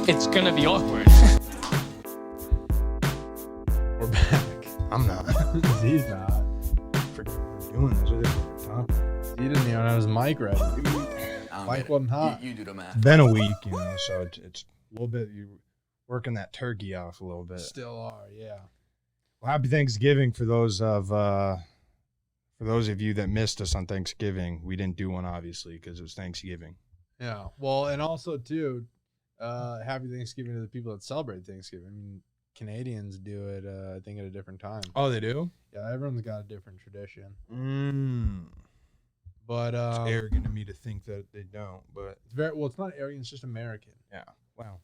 It's gonna be awkward. We're back. I'm not. Z's not. We're doing this. We're talking. Z didn't even have his mic ready. Mic wasn't hot. You do the math. It's been a week, so it's a little bit. You're working that turkey off a little bit. Still are, yeah. Well, happy Thanksgiving for those of you that missed us on Thanksgiving. We didn't do one obviously because it was Thanksgiving. Yeah. Well, and also too, happy Thanksgiving to the people that celebrate Thanksgiving. I mean, Canadians do it, I think, at a different time. Oh, they do? Yeah, everyone's got a different tradition. But It's arrogant of me to think that they don't, but it's very well. It's not arrogant. It's just American. yeah. Wow.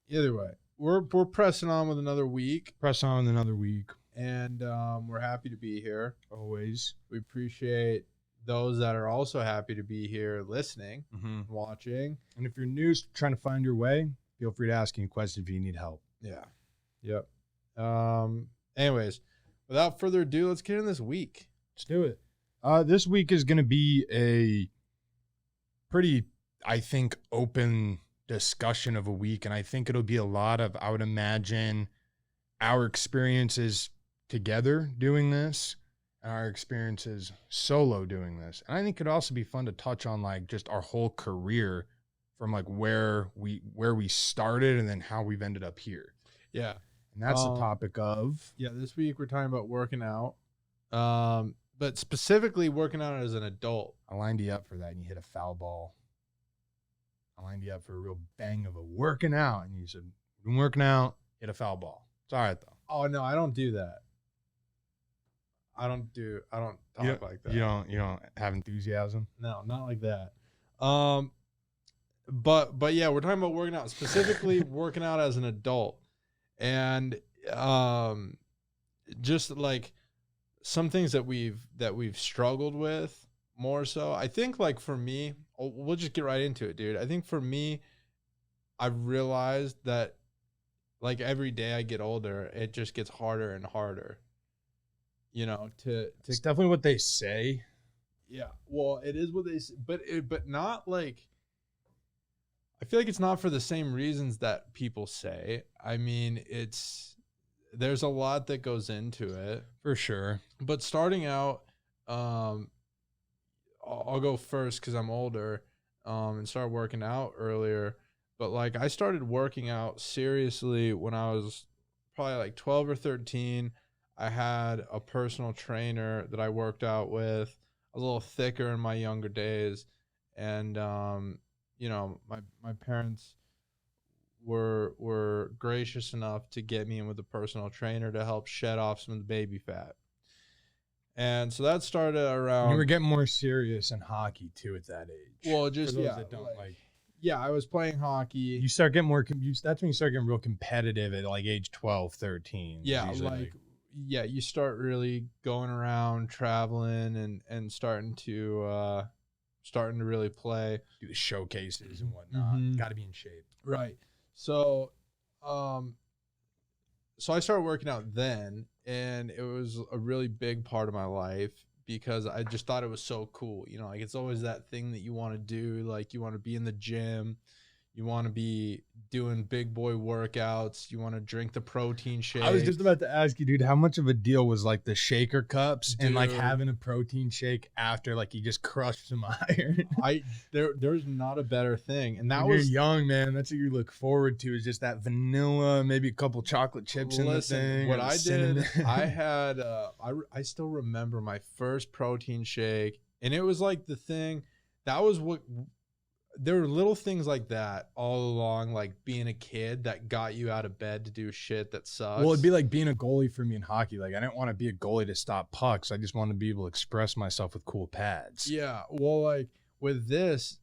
Either way, we're pressing on with another week, Press on another week. and we're happy to be here. Always. We appreciate those that are also happy to be here, listening, Mm-hmm. watching. And if you're new, trying to find your way, feel free to ask any questions if you need help. Yeah. Yep. Anyways, without further ado, let's get in this week. Let's do it. This week is going to be a pretty, I think, open discussion of a week. And I think it'll be a lot of, I would imagine, our experiences together doing this and our experiences solo doing this. And I think it'd also be fun to touch on like just our whole career from like where we started and then how we've ended up here. Yeah. And that's the topic of. Yeah. This week we're talking about working out, but specifically working out as an adult. I lined you up for that and you hit a foul ball. I lined you up for a real bang of a working out and you said, "Been working out, hit a foul ball." It's all right though. Oh no, I don't do that. I don't talk like that. You don't have enthusiasm. No, not like that. But yeah, we're talking about working out, specifically working out as an adult. And just like some things that we've struggled with more so. I think like for me, we'll just get right into it, dude. I think for me, I've realized that like every day I get older, it just gets harder and harder. You know, It's definitely what they say. yeah. Well, it is what they say, but not like. I feel like it's not for the same reasons that people say. I mean, there's a lot that goes into it. For sure. But starting out, I'll go first because I'm older, and started working out earlier. But like I started working out seriously when I was probably like 12 or 13. I had a personal trainer that I worked out with. I was a little thicker in my younger days, and you know, my parents were gracious enough to get me in with a personal trainer to help shed off some of the baby fat. And so that started around. You were getting more serious in hockey too at that age. Well, just for those yeah, that don't like. Yeah, I was playing hockey. You start getting more. That's when you start getting real competitive at like age 12, 13. Yeah, Usually. yeah, you start really going around, traveling, and starting to really play. Do the showcases and whatnot. Mhm. Got to be in shape. Right. So, so I started working out then, and it was a really big part of my life because I just thought it was so cool. You know, like it's always that thing that you want to do. Like you want to be in the gym, you want to be doing big boy workouts, you want to drink the protein shake. I was just about to ask you, dude, how much of a deal was like the shaker cups and like Dude. having a protein shake after like you just crushed some iron? There's not a better thing, and that When was you're young, man. That's what you look forward to is just that vanilla, maybe a couple chocolate chips in the thing. What or I cinnamon. did, I had I still remember my first protein shake, and it was like the thing that was what. There were little things like that all along, like being a kid that got you out of bed to do shit that sucks. Well, it'd be like being a goalie for me in hockey. Like, I didn't want to be a goalie to stop pucks. I just wanted to be able to express myself with cool pads. Yeah. Well, like with this,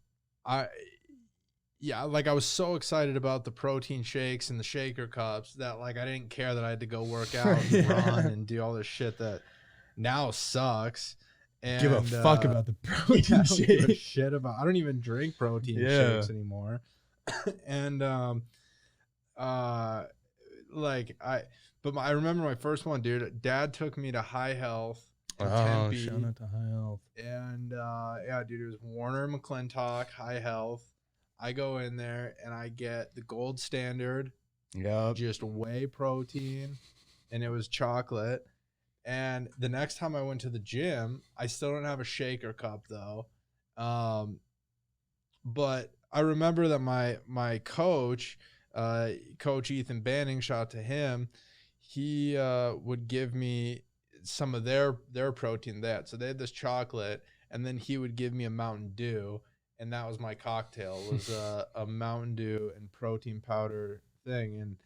I was so excited about the protein shakes and the shaker cups that like I didn't care that I had to go work out and run and do all this shit that now sucks. And, Give a fuck about the protein I don't give a shake. shit about. I don't even drink protein shakes anymore. And I remember my first one, dude. Dad took me to High Health in Tempe. Shout out to High Health. And yeah, dude, it was Warner McClintock, High Health. I go in there and I get the gold standard, Yep. just whey protein, and it was chocolate. And the next time I went to the gym, I still don't have a shaker cup though. Um, but I remember that my coach, Coach Ethan Banning, shout out to him. He would give me some of their protein that. So they had this chocolate, and then he would give me a Mountain Dew, and that was my cocktail. Was a Mountain Dew and protein powder thing, and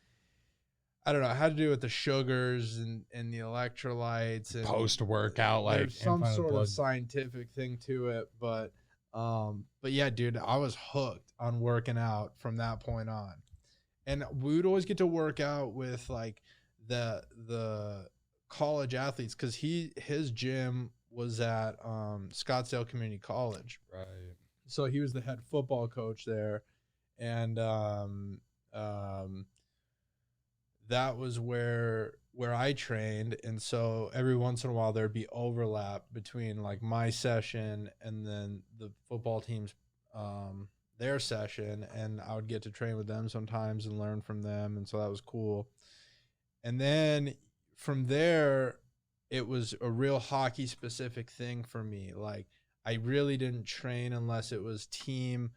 I don't know, it had to do with the sugars and the electrolytes and Post workout, like there's some implant sort blood. of scientific thing to it, but yeah, dude, I was hooked on working out from that point on. And we would always get to work out with like the college athletes because his gym was at Scottsdale Community College. Right. So he was the head football coach there. And that was where I trained, and so every once in a while there'd be overlap between like my session and then the football team's their session, and I would get to train with them sometimes and learn from them, and so that was cool. And then from there it was a real hockey specific thing for me. Like I really didn't train unless it was team.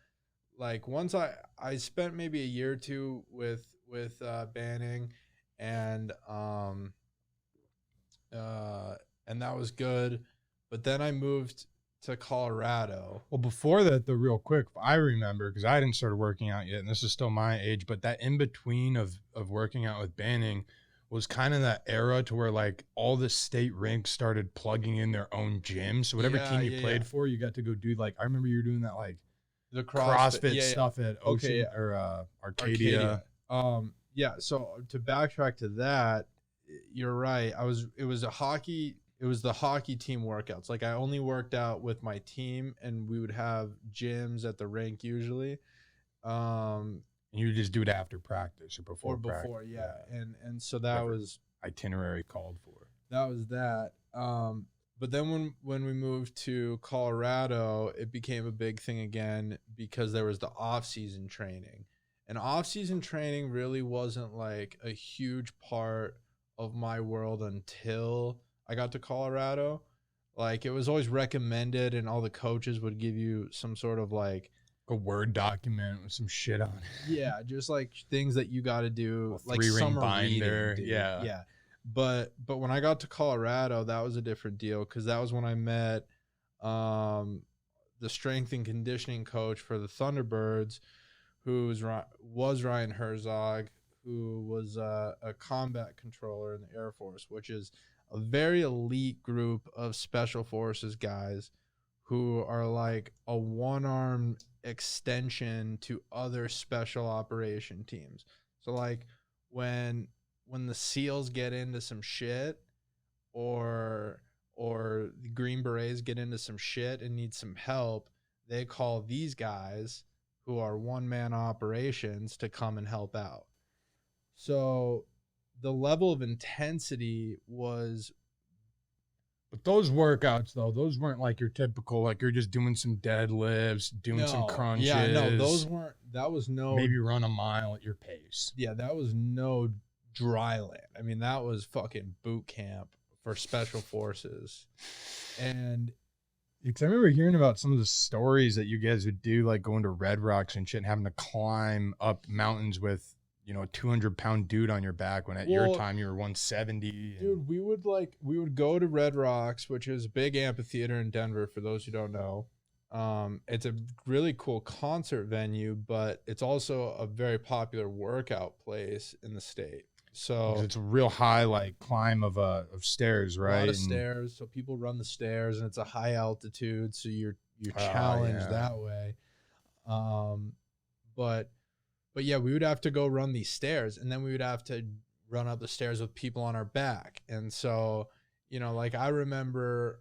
Like once I spent maybe a year or two with Banning, and that was good, but then I moved to Colorado. Well, before that, though, real quick, I remember because I hadn't started working out yet, and this is still my age, but that in between of working out with Banning was kind of that era to where like all the state rinks started plugging in their own gyms. So whatever team you played for, you got to go do like, I remember you were doing that like The CrossFit stuff at Ocean or Arcadia. Yeah, so to backtrack to that, you're right. It was the hockey team workouts. Like I only worked out with my team, and we would have gyms at the rink usually. And you just do it after practice or before practice. Yeah. And so that Whatever was itinerary called for. That was that. But then when we moved to Colorado, it became a big thing again because there was the off-season training. And off-season training really wasn't like a huge part of my world until I got to Colorado. Like it was always recommended, and all the coaches would give you some sort of like a Word document with some shit on it. Yeah, just like things that you got to do, like 3-ring binder. reading, Yeah. But when I got to Colorado, that was a different deal because that was when I met the strength and conditioning coach for the Thunderbirds, who was Ryan Herzog, who was a combat controller in the Air Force, which is a very elite group of special forces guys who are like a one-arm extension to other special operation teams. So like when the SEALs get into some shit, or the Green Berets get into some shit and need some help, they call these guys who are one-man operations to come and help out. So the level of intensity was... But those workouts, though, those weren't like your typical, like you're just doing some deadlifts, doing some crunches. Yeah, no, those weren't... That was no... Maybe run a mile at your pace. Yeah, that was no dry land. I mean, that was fucking boot camp for special forces. And because I remember hearing about some of the stories that you guys would do, like going to Red Rocks and shit and having to climb up mountains with, you know, a 200-pound dude on your back when at your time you were 170. Dude, we would go to Red Rocks, which is a big amphitheater in Denver, for those who don't know. It's a really cool concert venue, but it's also a very popular workout place in the state. So it's a real high like climb of stairs, right? A lot of stairs. So people run the stairs, and it's a high altitude, so you're challenged that way. But yeah, we would have to go run these stairs, and then we would have to run up the stairs with people on our back. And so, you know, like I remember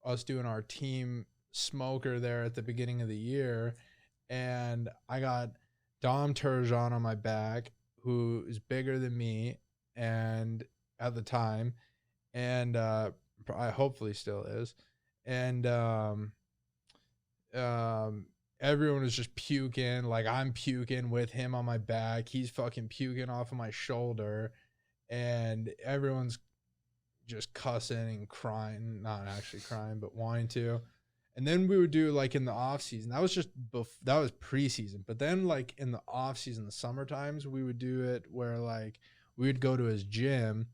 us doing our team smoker there at the beginning of the year, and I got Dom Turgeon on my back, who is bigger than me and at the time, and I hopefully still is. And everyone was just puking. Like, I'm puking with him on my back. He's fucking puking off of my shoulder. And everyone's just cussing and crying. Not actually crying, but wanting to. And then we would do, like, in the off season. That was just that was preseason. But then, like, in the off season, the summer times, we would do it where, like, we would go to his gym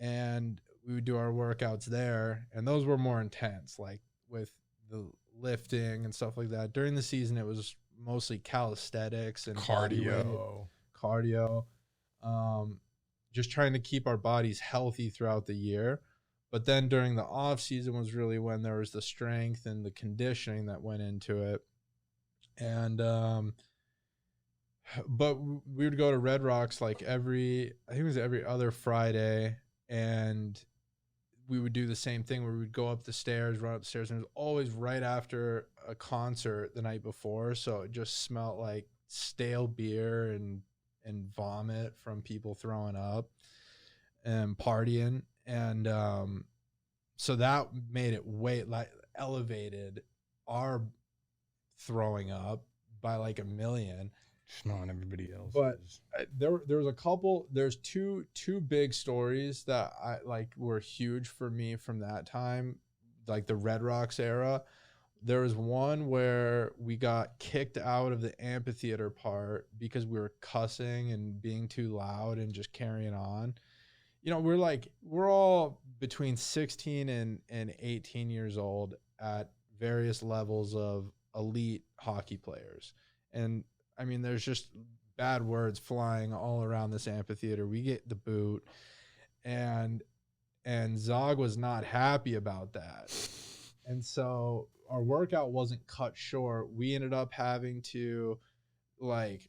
and we would do our workouts there. And those were more intense, like with the lifting and stuff like that. During the season, it was mostly calisthenics and cardio. Just trying to keep our bodies healthy throughout the year. But then during the off season was really when there was the strength and the conditioning that went into it. And but we would go to Red Rocks like I think it was every other Friday, and we would do the same thing where we would go up the stairs, run up the stairs, and it was always right after a concert the night before, so it just smelled like stale beer and vomit from people throwing up and partying. And so that made it elevated our throwing up by like 1 million. Smelling everybody else. But there's two big stories that I like were huge for me from that time, like the Red Rocks era. There was one where we got kicked out of the amphitheater part because we were cussing and being too loud and just carrying on. You know, we're all between 16 and 18 years old at various levels of elite hockey players. And I mean, there's just bad words flying all around this amphitheater. We get the boot, and Zog was not happy about that. And so our workout wasn't cut short. We ended up having to like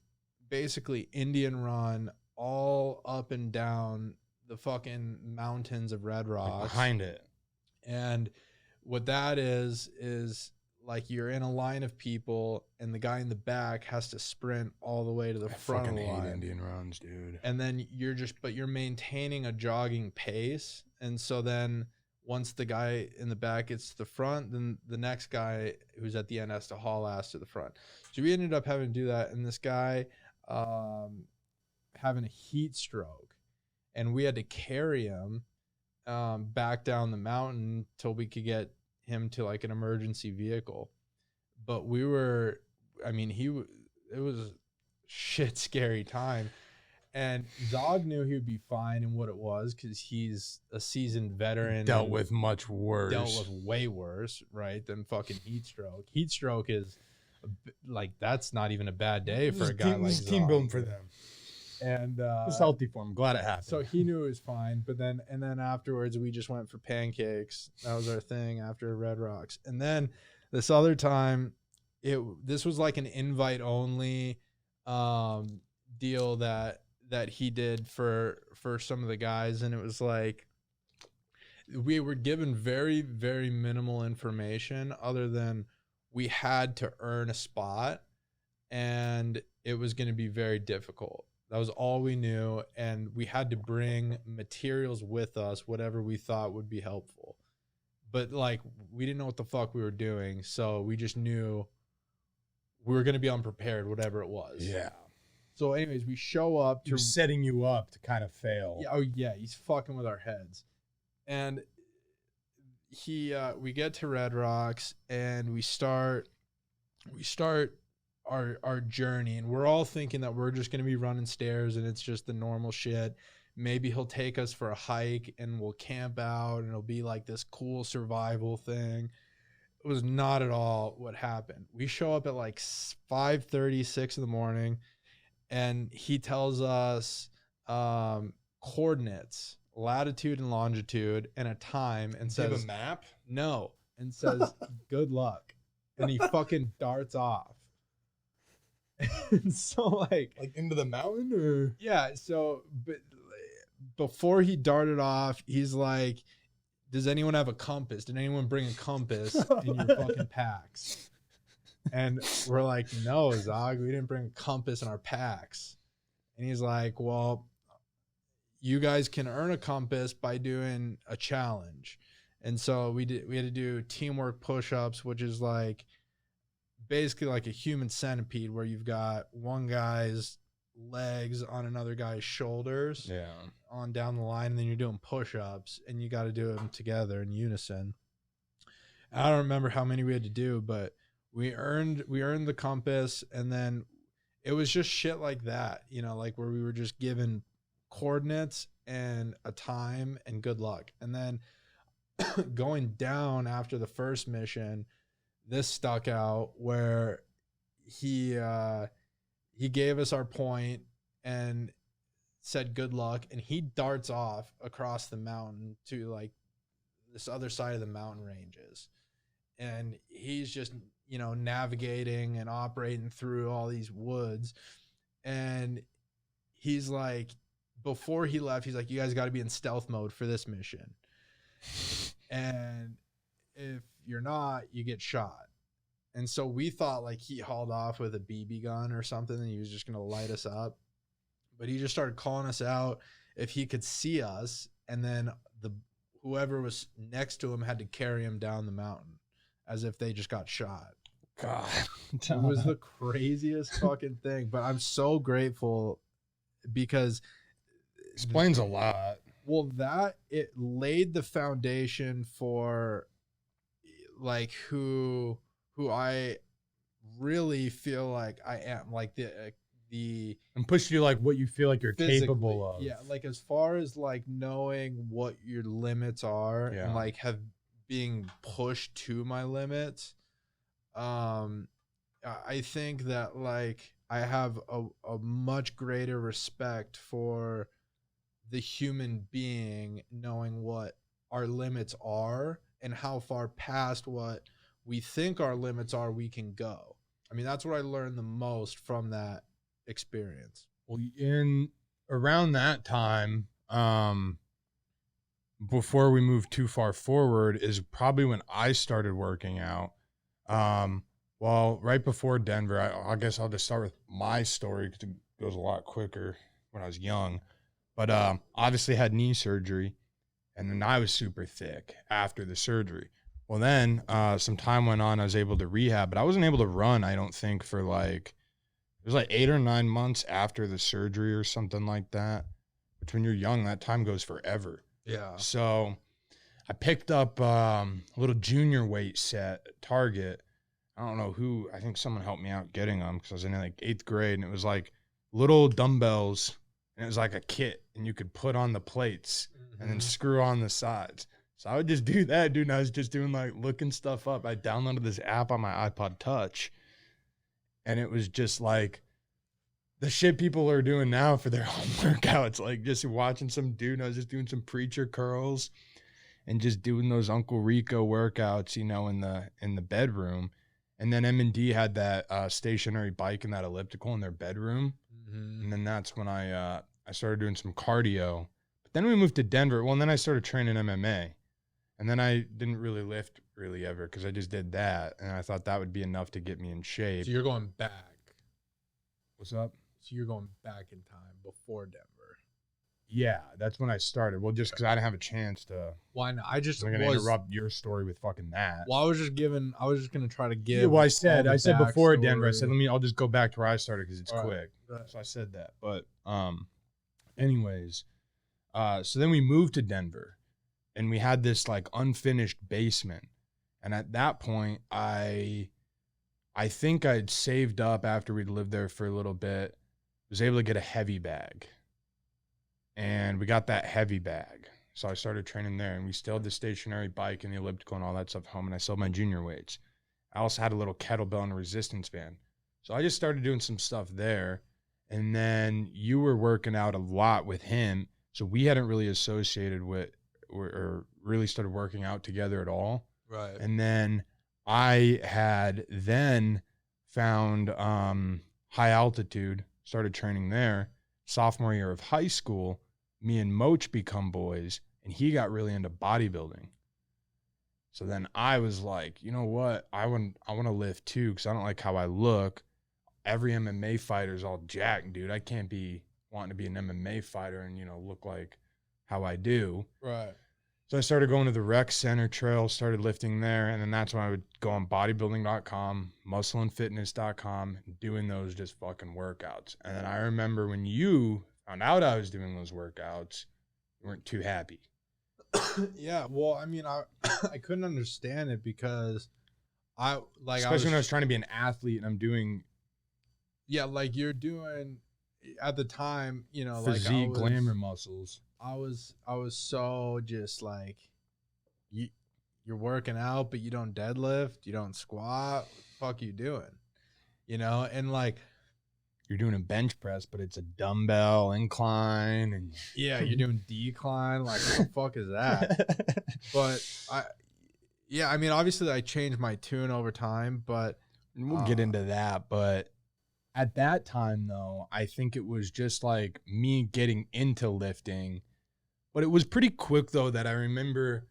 basically Indian run all up and down the fucking mountains of Red Rocks. Like behind it. And what that is like you're in a line of people and the guy in the back has to sprint all the way to the front of the line. I fucking hate Indian runs, dude. And then you're maintaining a jogging pace. And so then once the guy in the back gets to the front, then the next guy who's at the end has to haul ass to the front. So we ended up having to do that. And this guy having a heat stroke. And we had to carry him back down the mountain till we could get him to like an emergency vehicle. But it was a shit scary time. And Zog knew he would be fine in what it was because he's a seasoned veteran. Dealt with much worse. Dealt with way worse, right, than fucking heat stroke. Heat stroke is like, that's not even a bad day for a guy like Zog. Team building for them. And it was healthy for him. Glad it happened. So he knew it was fine. But then afterwards, we just went for pancakes. That was our thing after Red Rocks. And then this other time, this was like an invite only deal that he did for some of the guys, and it was like we were given very, very minimal information other than we had to earn a spot, and it was going to be very difficult. That was all we knew, and we had to bring materials with us, whatever we thought would be helpful. But, like, we didn't know what the fuck we were doing, so we just knew we were going to be unprepared, whatever it was. Yeah. So, anyways, we show up. He was setting you up to kind of fail. Yeah, oh, yeah, he's fucking with our heads. And we get to Red Rocks, and we start our journey, and we're all thinking that we're just going to be running stairs and it's just the normal shit. Maybe he'll take us for a hike and we'll camp out and it'll be like this cool survival thing. It was not at all what happened. We show up at like 5:30, 6 in the morning, and he tells us coordinates, latitude and longitude, and a time, and says, "Give a map?" No, and says, "Good luck," and he fucking darts off. And so like into the mountain, or yeah, so but before he darted off, he's like, does anyone have a compass? Did anyone bring a compass in your fucking packs? And we're like, no, Zog, we didn't bring a compass in our packs. And he's like, well, you guys can earn a compass by doing a challenge. And so we had to do teamwork push-ups, which is like basically like a human centipede where you've got one guy's legs on another guy's shoulders on down the line, and then you're doing push-ups, and you got to do them together in unison. I don't remember how many we had to do, but we earned the compass, and then it was just shit like that, you know, like where we were just given coordinates and a time and good luck. And then going down after the first mission, this stuck out where he gave us our point and said good luck, and he darts off across the mountain to like this other side of the mountain ranges, and he's just, you know, navigating and operating through all these woods. And he's like, before he left, he's like, you guys got to be in stealth mode for this mission, and if you're not, you get shot. And so we thought like he hauled off with a BB gun or something, and he was just going to light us up. But he just started calling us out if he could see us, and then whoever was next to him had to carry him down the mountain as if they just got shot. God. It was the craziest fucking thing. But I'm so grateful because explains a lot. Well, it laid the foundation for like who I really feel like I am, like the and push you like what you feel like you're capable of. Yeah, like as far as like knowing what your limits are and like being pushed to my limits. I think that like I have a much greater respect for the human being, knowing what our limits are and how far past what we think our limits are we can go. I mean, that's what I learned the most from that experience. Well, in around that time, before we moved too far forward, is probably when I started working out. Well, right before Denver, I guess I'll just start with my story because it goes a lot quicker when I was young. But obviously had knee surgery, and then I was super thick after the surgery. Well, then some time went on. I was able to rehab, but I wasn't able to run, I don't think, for like, it was like 8 or 9 months after the surgery or something like that. But when you're young, that time goes forever. Yeah. So I picked up a little junior weight set at Target. I don't know who, I think someone helped me out getting them because I was in like 8th grade, and it was like little dumbbells, and it was like a kit, and you could put on the plates and then screw on the sides. So I would just do that, dude. And I was just doing like looking stuff up. I downloaded this app on my iPod Touch, and it was just like the shit people are doing now for their home workouts. Like just watching some dude, and I was just doing some preacher curls and just doing those Uncle Rico workouts, you know, in the bedroom. And then M&D had that stationary bike and that elliptical in their bedroom. And then that's when I started doing some cardio. But then we moved to Denver. Well, and then I started training MMA. And then I didn't really lift really ever because I just did that. And I thought that would be enough to get me in shape. So you're going back. What's up? So you're going back in time before Denver. Yeah, that's when I started. Well, just because I didn't have a chance to. Why not? I'm going to interrupt your story with fucking that. Well, I was just going to try to give. Yeah, well, I said before Denver, I said, I'll just go back to where I started because it's quick. Right. So I said that. But anyways, so then we moved to Denver. And we had this like unfinished basement. And at that point, I think I'd saved up after we'd lived there for a little bit, was able to get a heavy bag. And we got that heavy bag. So I started training there, and we still had the stationary bike and the elliptical and all that stuff at home. And I still had my junior weights. I also had a little kettlebell and a resistance band. So I just started doing some stuff there. And then you were working out a lot with him. So we hadn't really associated with, or really started working out together at all. Right. And then I had then found high altitude, started training there. Sophomore year of high school, me and Moach become boys, and he got really into bodybuilding. So then I was like, you know what? I want to lift too because I don't like how I look. Every MMA fighter's all jacked, dude. I can't be wanting to be an MMA fighter and, you know, look like how I do. Right. So I started going to the rec center trail, started lifting there. And then that's when I would go on bodybuilding.com, muscleandfitness.com, doing those just fucking workouts. And then I remember when you found out I was doing those workouts, you weren't too happy. Yeah, well, I mean, I I couldn't understand it because Especially when I was trying to be an athlete and I'm doing yeah, like you're doing at the time, you know, physique, glamour muscles. I was so just like you you're working out, but you don't deadlift, you don't squat. What the fuck you doing? You know, and like You're doing a bench press, but it's a dumbbell incline, and yeah, you're doing decline. Like what the fuck is that? But I mean, obviously I changed my tune over time, but we'll get into that. But at that time, though, I think it was just like me getting into lifting. But it was pretty quick, though, that I remember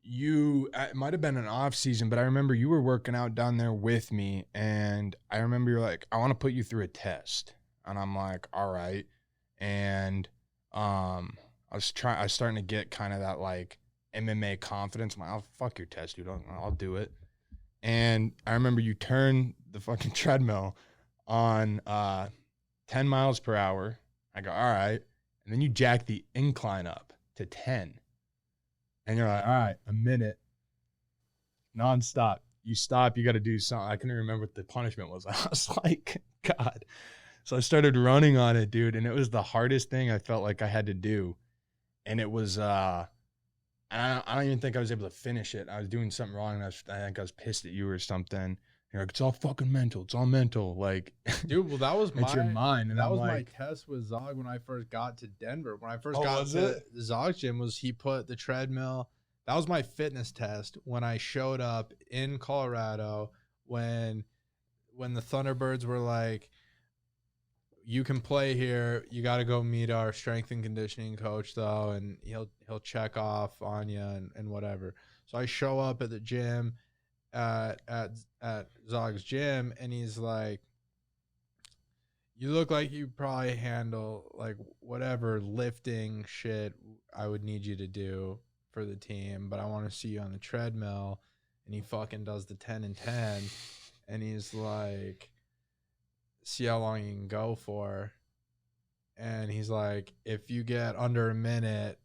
it might have been an off season, but I remember you were working out down there with me. And I remember you're like, I want to put you through a test. And I'm like, all right. And I was starting to get kind of that like MMA confidence. I'm like, oh, fuck your test, dude. I'll do it. And I remember you turned the fucking treadmill on 10 miles per hour. I go, all right. And then you jack the incline up to 10. And you're like, all right, a minute. Nonstop. You stop, you got to do something. I couldn't remember what the punishment was. I was like, God. So I started running on it, dude. And it was the hardest thing I felt like I had to do. And it was, I don't even think I was able to finish it. I was doing something wrong. And I think I was pissed at you or something. You're like, it's all fucking mental. It's all mental. Like, dude, well, that was it's your mind. And that I'm was like, my test with Zog when I first got to Denver. When I first Oh, got was to it? the Zog gym, was he put the treadmill. That was my fitness test when I showed up in Colorado when the Thunderbirds were like, you can play here. You got to go meet our strength and conditioning coach though, and he'll check off on you and whatever. So I show up at the gym at Zog's gym, and he's like, you look like you probably handle like whatever lifting shit I would need you to do for the team, but I want to see you on the treadmill. And he fucking does the 10 and 10, and he's like, see how long you can go for. And he's like, if you get under a minute,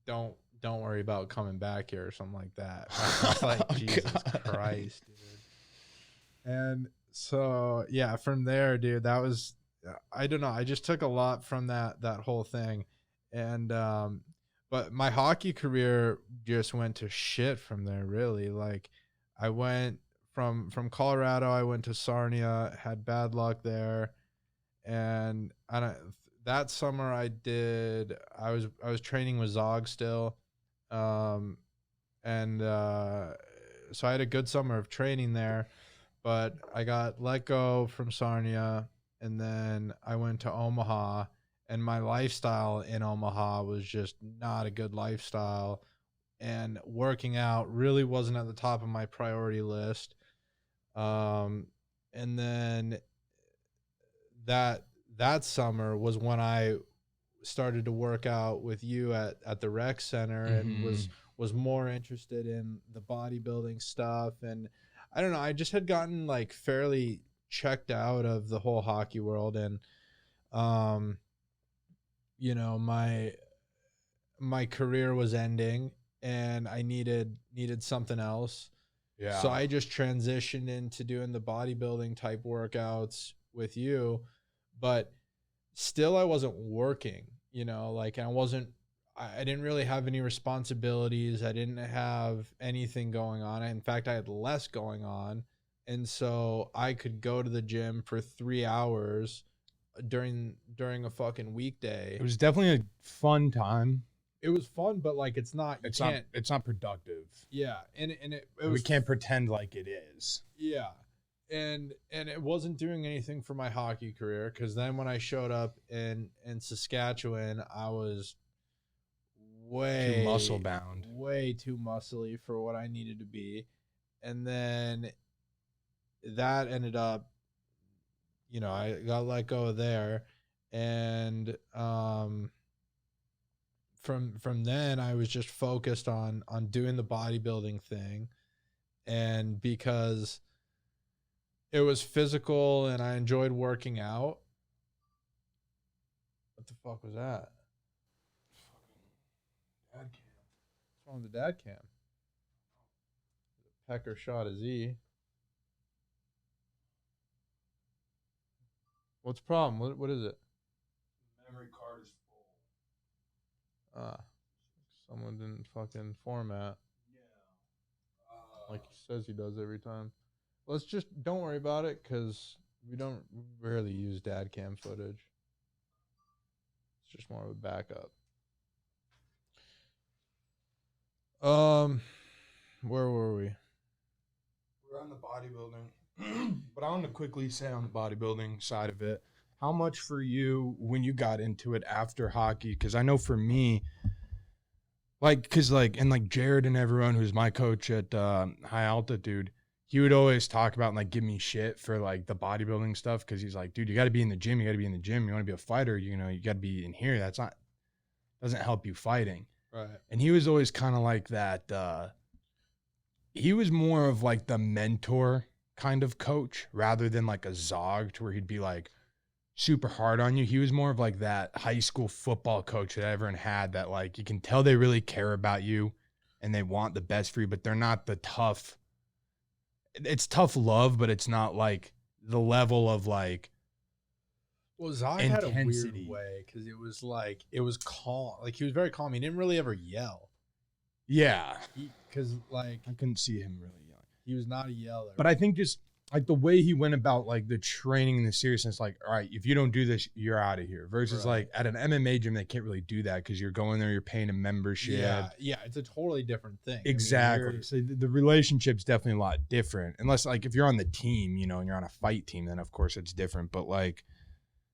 don't worry about coming back here or something like that. I was like, Oh, Jesus God. Christ, dude. And so yeah, from there, dude, that was, I don't know, I just took a lot from that whole thing. And but my hockey career just went to shit from there, really. Like I went from Colorado, I went to Sarnia, had bad luck there. And I don't, that summer I was training with Zog still. um and so I had a good summer of training there, but I got let go from Sarnia, and then I went to Omaha, and my lifestyle in Omaha was just not a good lifestyle, and working out really wasn't at the top of my priority list. And then that summer was when I started to work out with you at the rec center, and was more interested in the bodybuilding stuff. And I don't know, I just had gotten like fairly checked out of the whole hockey world. And you know, my career was ending, and I needed something else. Yeah. So I just transitioned into doing the bodybuilding type workouts with you, but still I wasn't working, you know, like I didn't really have any responsibilities. I didn't have anything going on. In fact, I had less going on. And so I could go to the gym for 3 hours during a fucking weekday. It was definitely a fun time. It was fun, but like it's not productive. Yeah, and it We was, can't pretend like it is. yeah. And it wasn't doing anything for my hockey career, because then when I showed up in Saskatchewan, I was way Too muscle bound. way too muscly for what I needed to be. And then that ended up, you know, I got let go there. And from then I was just focused on doing the bodybuilding thing, and because it was physical and I enjoyed working out. What the fuck was that? Dad cam. What's wrong with the dad cam? Pecker shot a Z. What's the problem? What is it? Memory card is full. Someone didn't fucking format. Yeah. Like he says he does every time. Let's just don't worry about it because we rarely use dad cam footage. It's just more of a backup. Where were we? We're on the bodybuilding. But I want to quickly say on the bodybuilding side of it, how much for you when you got into it after hockey? Because I know for me, and Jared and everyone who's my coach at High Altitude, he would always talk about and like give me shit for like the bodybuilding stuff because he's like, dude, you got to be in the gym. You got to be in the gym. You want to be a fighter, you got to be in here. Doesn't help you fighting. Right. And he was always kind of like that. He was more of like the mentor kind of coach rather than like a Zog to where he'd be like super hard on you. He was more of like that high school football coach that everyone had that like you can tell they really care about you and they want the best for you, but they're not the tough. It's tough love, but it's not like the level of like Well, Zog had a weird way because it was calm. Like he was very calm. He didn't really ever yell. Yeah. Because like I couldn't see him really yelling. He was not a yeller. But I think just like the way he went about like the training and the seriousness, like, all right, if you don't do this, you're out of here. Versus like at an MMA gym, they can't really do that because you're going there, you're paying a membership. Yeah, it's a totally different thing. Exactly. I mean, so the relationship's definitely a lot different. Unless like if you're on the team, and you're on a fight team, then of course it's different. But like,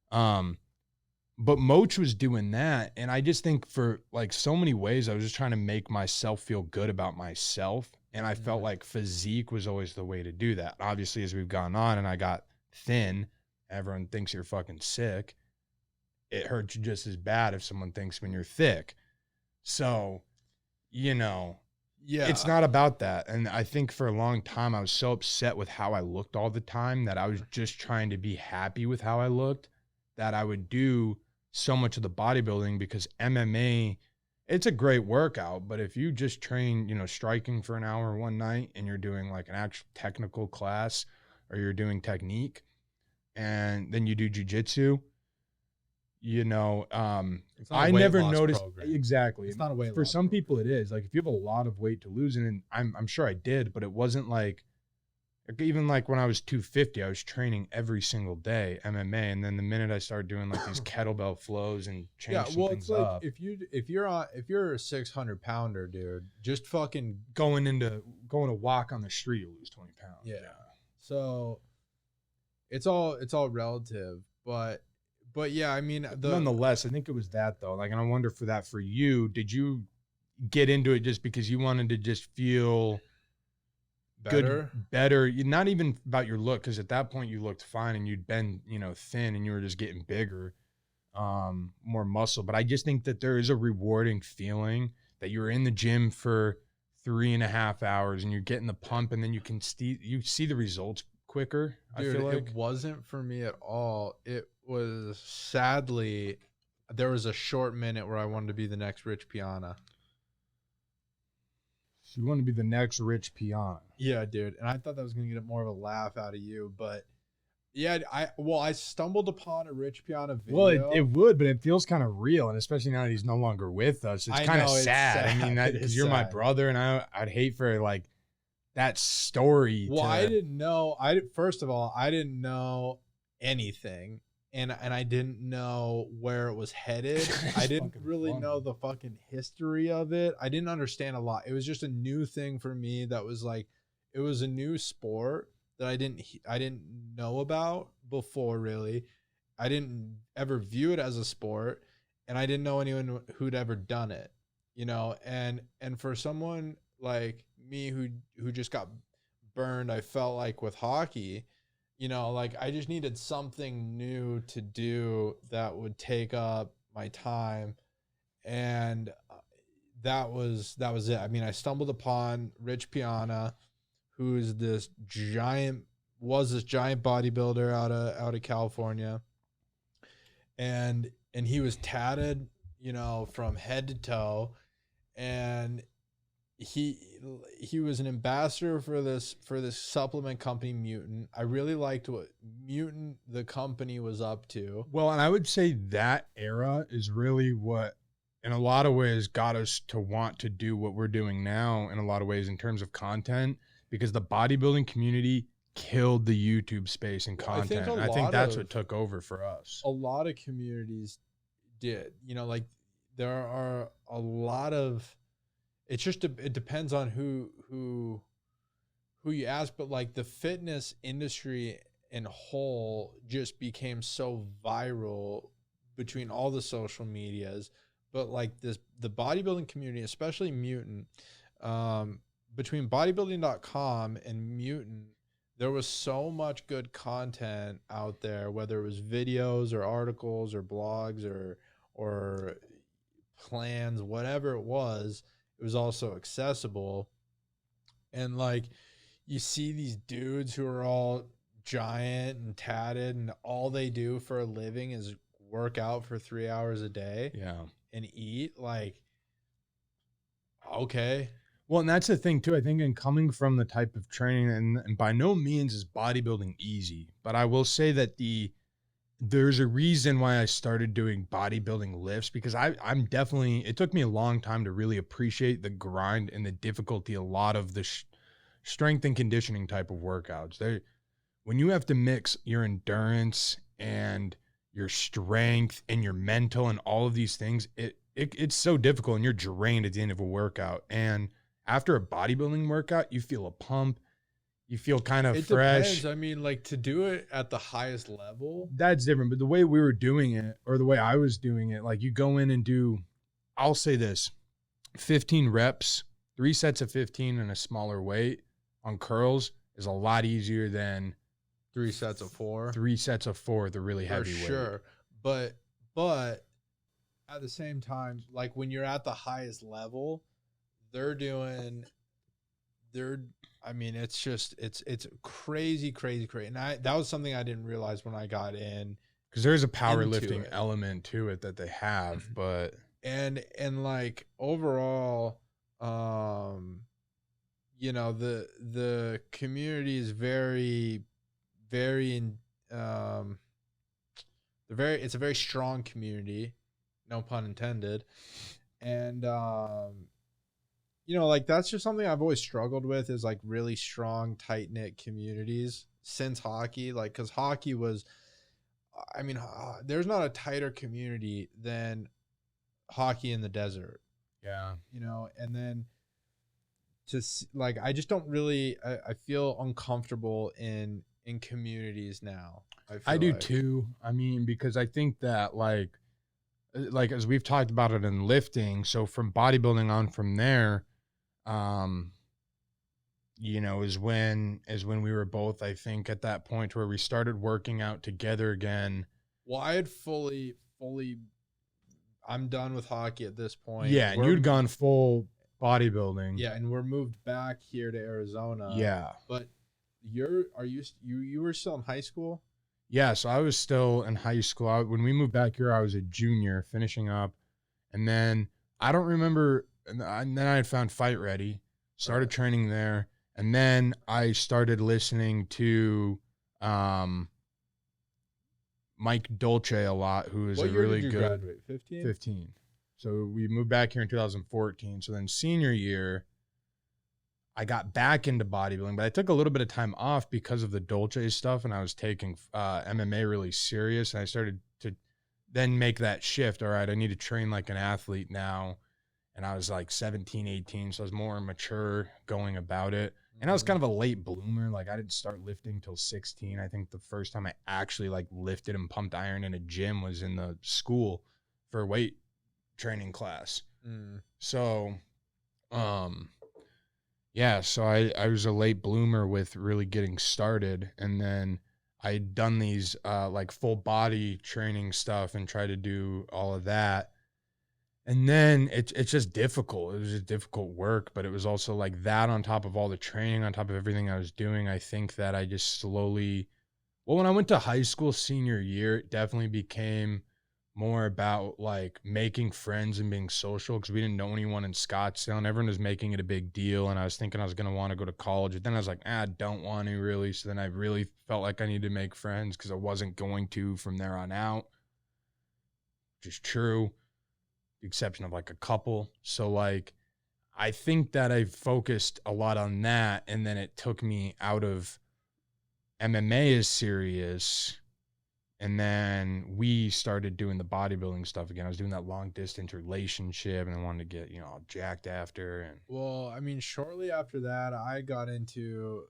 but Moach was doing that, and I just think for like so many ways, I was just trying to make myself feel good about myself. And I felt like physique was always the way to do that. Obviously, as we've gone on and I got thin, everyone thinks you're fucking sick. It hurts you just as bad if someone thinks when you're thick. So, yeah, it's not about that. And I think for a long time, I was so upset with how I looked all the time that I was just trying to be happy with how I looked that I would do so much of the bodybuilding because MMA, it's a great workout, but if you just train, striking for an hour one night and you're doing like an actual technical class or you're doing technique and then you do jujitsu, I never noticed program. Exactly. It's not a weight for loss some program. people it is. Like if you have a lot of weight to lose, and I'm sure I did, but it wasn't like even like when I was 250, I was training every single day MMA, and then the minute I started doing like these kettlebell flows and changing things like up, if you're a 600 pounder, dude, just fucking going to walk on the street, you lose 20 pounds. Yeah. So it's all relative, but yeah, I mean, nonetheless, I think it was that though. Like, and I wonder for you, did you get into it just because you wanted to just feel better, not even about your look, because at that point you looked fine and you'd been thin and you were just getting bigger, more muscle. But I just think that there is a rewarding feeling that you're in the gym for 3.5 hours and you're getting the pump, and then you see the results quicker. Dude, I feel like it wasn't for me at all. It was, sadly, there was a short minute where I wanted to be the next Rich Piana. So you want to be the next Rich Piana. Yeah, dude. And I thought that was going to get more of a laugh out of you. But yeah, I stumbled upon a Rich Piana video. Well, it would, but it feels kind of real. And especially now that he's no longer with us, it's kind of sad. I mean, because you're my brother, and I'd hate for like that story. Well, I didn't know. First of all, I didn't know anything. And I didn't know where it was headed. I didn't really know the fucking history of it. I didn't understand a lot. It was just a new thing for me that was like, it was a new sport that I didn't know about before, really. I didn't ever view it as a sport, and I didn't know anyone who'd ever done it, and for someone like me who just got burned, I felt like with hockey, like I just needed something new to do that would take up my time and that was it. I mean, I stumbled upon Rich Piana, who's this giant bodybuilder out of California, and he was tatted, from head to toe, and he he was an ambassador for this supplement company Mutant. I really liked what Mutant the company was up to. Well, and I would say that era is really what, in a lot of ways, got us to want to do what we're doing now in a lot of ways in terms of content, because the bodybuilding community killed the YouTube space and Well, I think content. a And I think lot that's of what took over for us. a lot of communities did. Like there are a lot of, it depends on who you ask, but like the fitness industry in whole just became so viral between all the social medias. But like the bodybuilding community, especially Mutant, between bodybuilding.com and Mutant, there was so much good content out there, whether it was videos or articles or blogs or plans, whatever it was also accessible. And like you see these dudes who are all giant and tatted, and all they do for a living is work out for 3 hours a day Yeah. and eat. Like, okay. Well, and that's the thing too. I think in coming from the type of training, and by no means is bodybuilding easy, but I will say that there's a reason why I started doing bodybuilding lifts, because I'm definitely, it took me a long time to really appreciate the grind and the difficulty a lot of the strength and conditioning type of workouts. When you have to mix your endurance and your strength and your mental and all of these things, it's so difficult, and you're drained at the end of a workout. And after a bodybuilding workout, you feel a pump, you feel kind of fresh. Depends. I mean, like to do it at the highest level. That's different. But the way we were doing it, or the way I was doing it, like you go in and do, I'll say this, 15 reps, 3 sets of 15 and a smaller weight on curls is a lot easier than 3 sets of 4. 3 sets of 4, the really heavy weight. Sure. But at the same time, like when you're at the highest level, I mean, it's just, it's crazy. And that was something I didn't realize when I got in. Because there's a powerlifting element to it that they have, but. And like overall, the community is very, very, it's a very strong community, no pun intended. And, like that's just something I've always struggled with, is like really strong, tight knit communities since hockey. Like, cause hockey was, I mean, there's not a tighter community than hockey in the desert. Yeah. And then like, I just don't really, I feel uncomfortable in communities now. I do too. I mean, because I think that like as we've talked about it in lifting, so from bodybuilding on from there, is when we were both, I think, at that point where we started working out together again. Well, I had fully, I'm done with hockey at this point. Yeah, and you'd gone full bodybuilding. Yeah, and we're moved back here to Arizona. Yeah. But you were still in high school? Yeah, so I was still in high school. When we moved back here, I was a junior finishing up. And then I don't remember, and then I had found Fight Ready, started training there. And then I started listening to Mike Dolce a lot, who is what a year really did you good. graduate? 15? 15. So we moved back here in 2014. So then senior year, I got back into bodybuilding, but I took a little bit of time off because of the Dolce stuff, and I was taking MMA really serious, and I started to then make that shift. All right, I need to train like an athlete now, and I was like 17, 18, so I was more mature going about it, and I was kind of a late bloomer. Like I didn't start lifting till 16. I think the first time I actually like lifted and pumped iron in a gym was in the school for a weight training class. So, yeah, so I was a late bloomer with really getting started, and then I'd done these like full body training stuff and tried to do all of that. And then it's just difficult. It was just difficult work, but it was also like that on top of all the training, on top of everything I was doing. I think that I just slowly, well, when I went to high school senior year, it definitely became more about like making friends and being social because we didn't know anyone in Scottsdale and everyone was making it a big deal. And I was thinking I was going to want to go to college, but then I was like, I don't want to really. So then I really felt like I needed to make friends because I wasn't going to from there on out, which is true, the exception of like a couple. So like, I think that I focused a lot on that. And then it took me out of MMA is serious. And then we started doing the bodybuilding stuff again. I was doing that long distance relationship and I wanted to get, all jacked after. And Well, I mean, shortly after that, I got into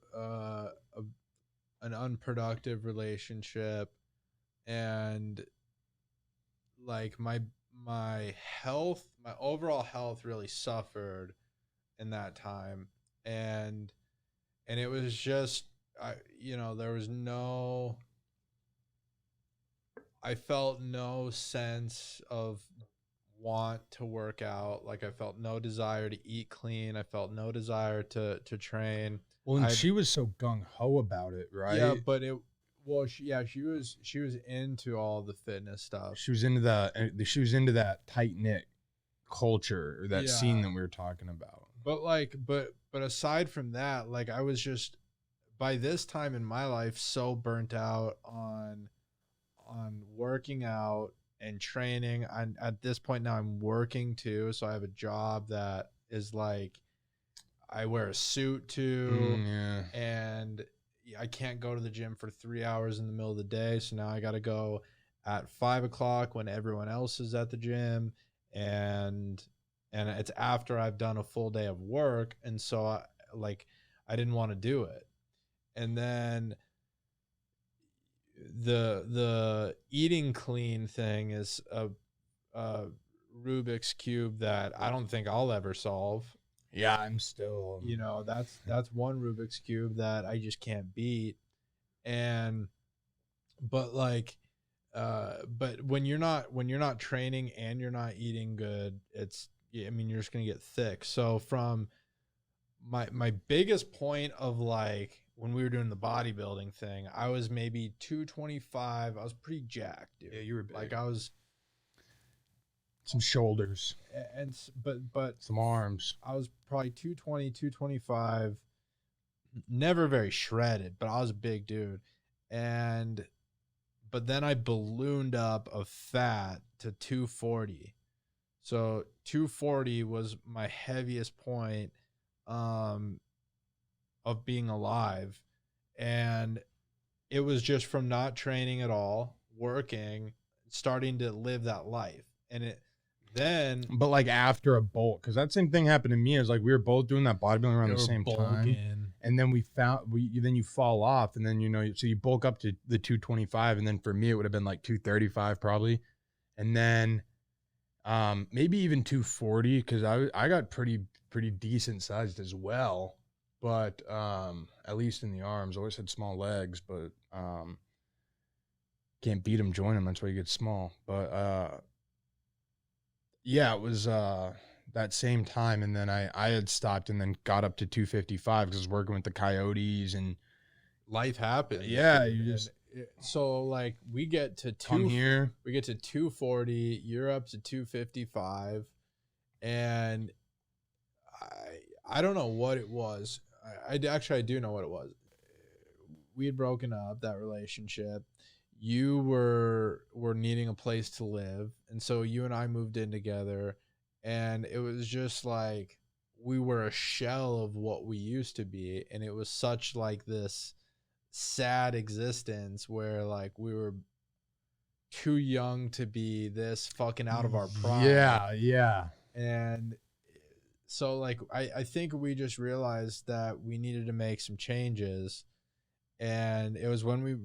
an unproductive relationship, and like my health, my overall health really suffered in that time, and it was just there was no, I felt no sense of want to work out. Like I felt no desire to eat clean. I felt no desire to train. well, and I she was so gung ho about it, Yeah, right? but she was into all the fitness stuff. She was into that tight knit culture or that scene Yeah, that we were talking about. but aside from that, like I was just by this time in my life so burnt out on working out and training. At this point now I'm working too, so I have a job that is like I wear a suit too, Yeah. and I can't go to the gym for 3 hours in the middle of the day. So now I got to go at 5 o'clock when everyone else is at the gym, and it's after I've done a full day of work, and so I didn't want to do it. And then the eating clean thing is a Rubik's cube that I don't think I'll ever solve. Yeah, I'm still. That's one Rubik's cube that I just can't beat. And but but when you're not training and you're not eating good, I mean, you're just gonna get thick. So from my biggest point of like when we were doing the bodybuilding thing, I was maybe 225. I was pretty jacked, dude. Yeah, you were big. Like I was Some shoulders, and but some arms. I was probably 220, 225, never very shredded, but I was a big dude. And but then I ballooned up of fat to 240. So 240 was my heaviest point um of being alive, and it was just from not training at all, working, starting to live that life. And it then But like after a bulk, because that same thing happened to me. It was like we were both doing that bodybuilding around the same time. And then then you fall off, and then so you bulk up to the 225, and then for me it would have been like 235 probably, and then maybe even 240 because I got pretty decent sized as well, but at least in the arms. Always had small legs, but can't beat them, join them. That's why you get small. But yeah, it was that same time, and then I had stopped and then got up to 255 because I was working with the Coyotes and life happens. Yeah, you just so like we get to come here. We get to 240. You're up to 255, and I don't know what it was. I do know what it was. We had broken up that relationship. You were needing a place to live, and so you and I moved in together, and it was just like we were a shell of what we used to be, and it was such like this sad existence where like we were too young to be this fucking out of our prime. Yeah. And so like I think we just realized that we needed to make some changes, and it was when we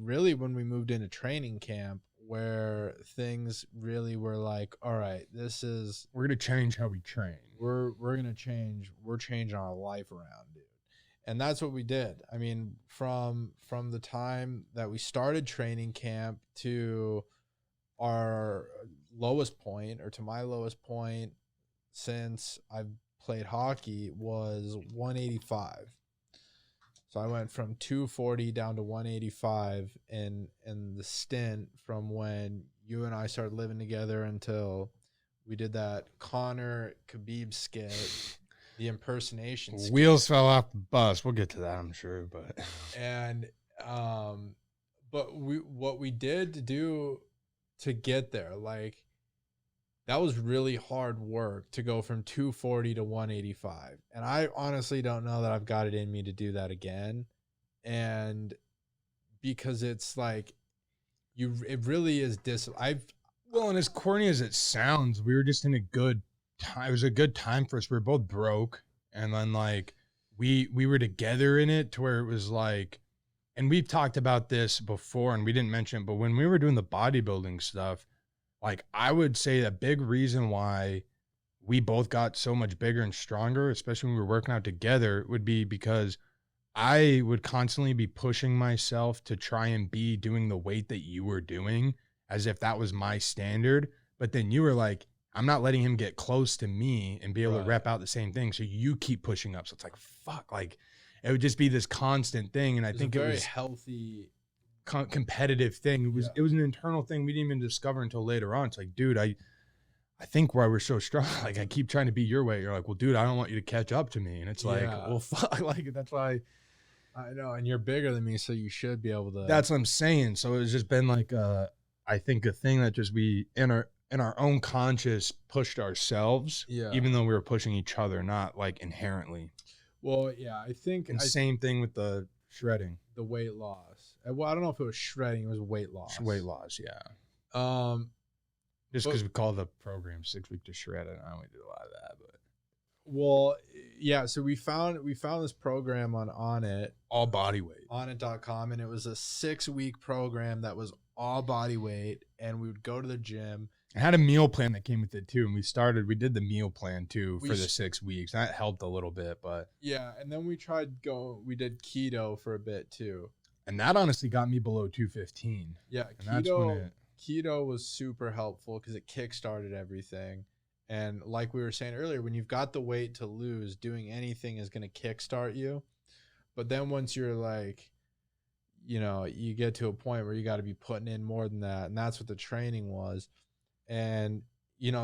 moved into training camp where things really were like, all right, we're gonna change how we train. We're gonna change. We're changing our life around, dude. And that's what we did. I mean, from the time that we started training camp to our lowest point, or to my lowest point, since I've played hockey was 185. So I went from 240 down to 185 in the stint from when you and I started living together until we did that Connor Khabib skit, the impersonation skit. Wheels fell off the bus. We'll get to that, I'm sure, but And but what we did to do to get there, like, that was really hard work to go from 240 to 185. And I honestly don't know that I've got it in me to do that again. And because it's like it really is well, and as corny as it sounds, we were just in a good time. It was a good time for us. We were both broke, and then like we were together in it to where it was like, and we've talked about this before and we didn't mention it, but when we were doing the bodybuilding stuff, like I would say a big reason why we both got so much bigger and stronger, especially when we were working out together, would be because I would constantly be pushing myself to try and be doing the weight that you were doing as if that was my standard. But then you were like, I'm not letting him get close to me and be able to rep out the same thing. So you keep pushing up. So it's like, fuck, like it would just be this constant thing. And I think it was very healthy competitive thing. It was an internal thing we didn't even discover until later on. It's like, dude, I think why we're so strong, like I keep trying to be your way. You're like, well, dude, I don't want you to catch up to me. And it's like, well, fuck, like that's why I know. And you're bigger than me, so you should be able to. That's what I'm saying. So it's just been like, I think a thing that just we in our own conscious pushed ourselves, even though we were pushing each other, not like inherently. Well, yeah, I think. And same thing with the shredding. The weight loss. Well, I don't know if it was shredding. It was weight loss. Weight loss, yeah. Just because we call the program 6 Week to Shred, and I only did a lot of that. But well, yeah. So we found this program on Onnit, all body weight, Onnit.com, and it was a 6-week program that was all body weight, and we would go to the gym. It had a meal plan that came with it too, and we did the meal plan too for the 6 weeks. That helped a little bit, but yeah. And then we did keto for a bit too, and that honestly got me below 215. Yeah, and keto was super helpful because it kickstarted everything. And like we were saying earlier, when you've got the weight to lose, doing anything is going to kickstart you. But then once you're like, you get to a point where you got to be putting in more than that. And that's what the training was. And,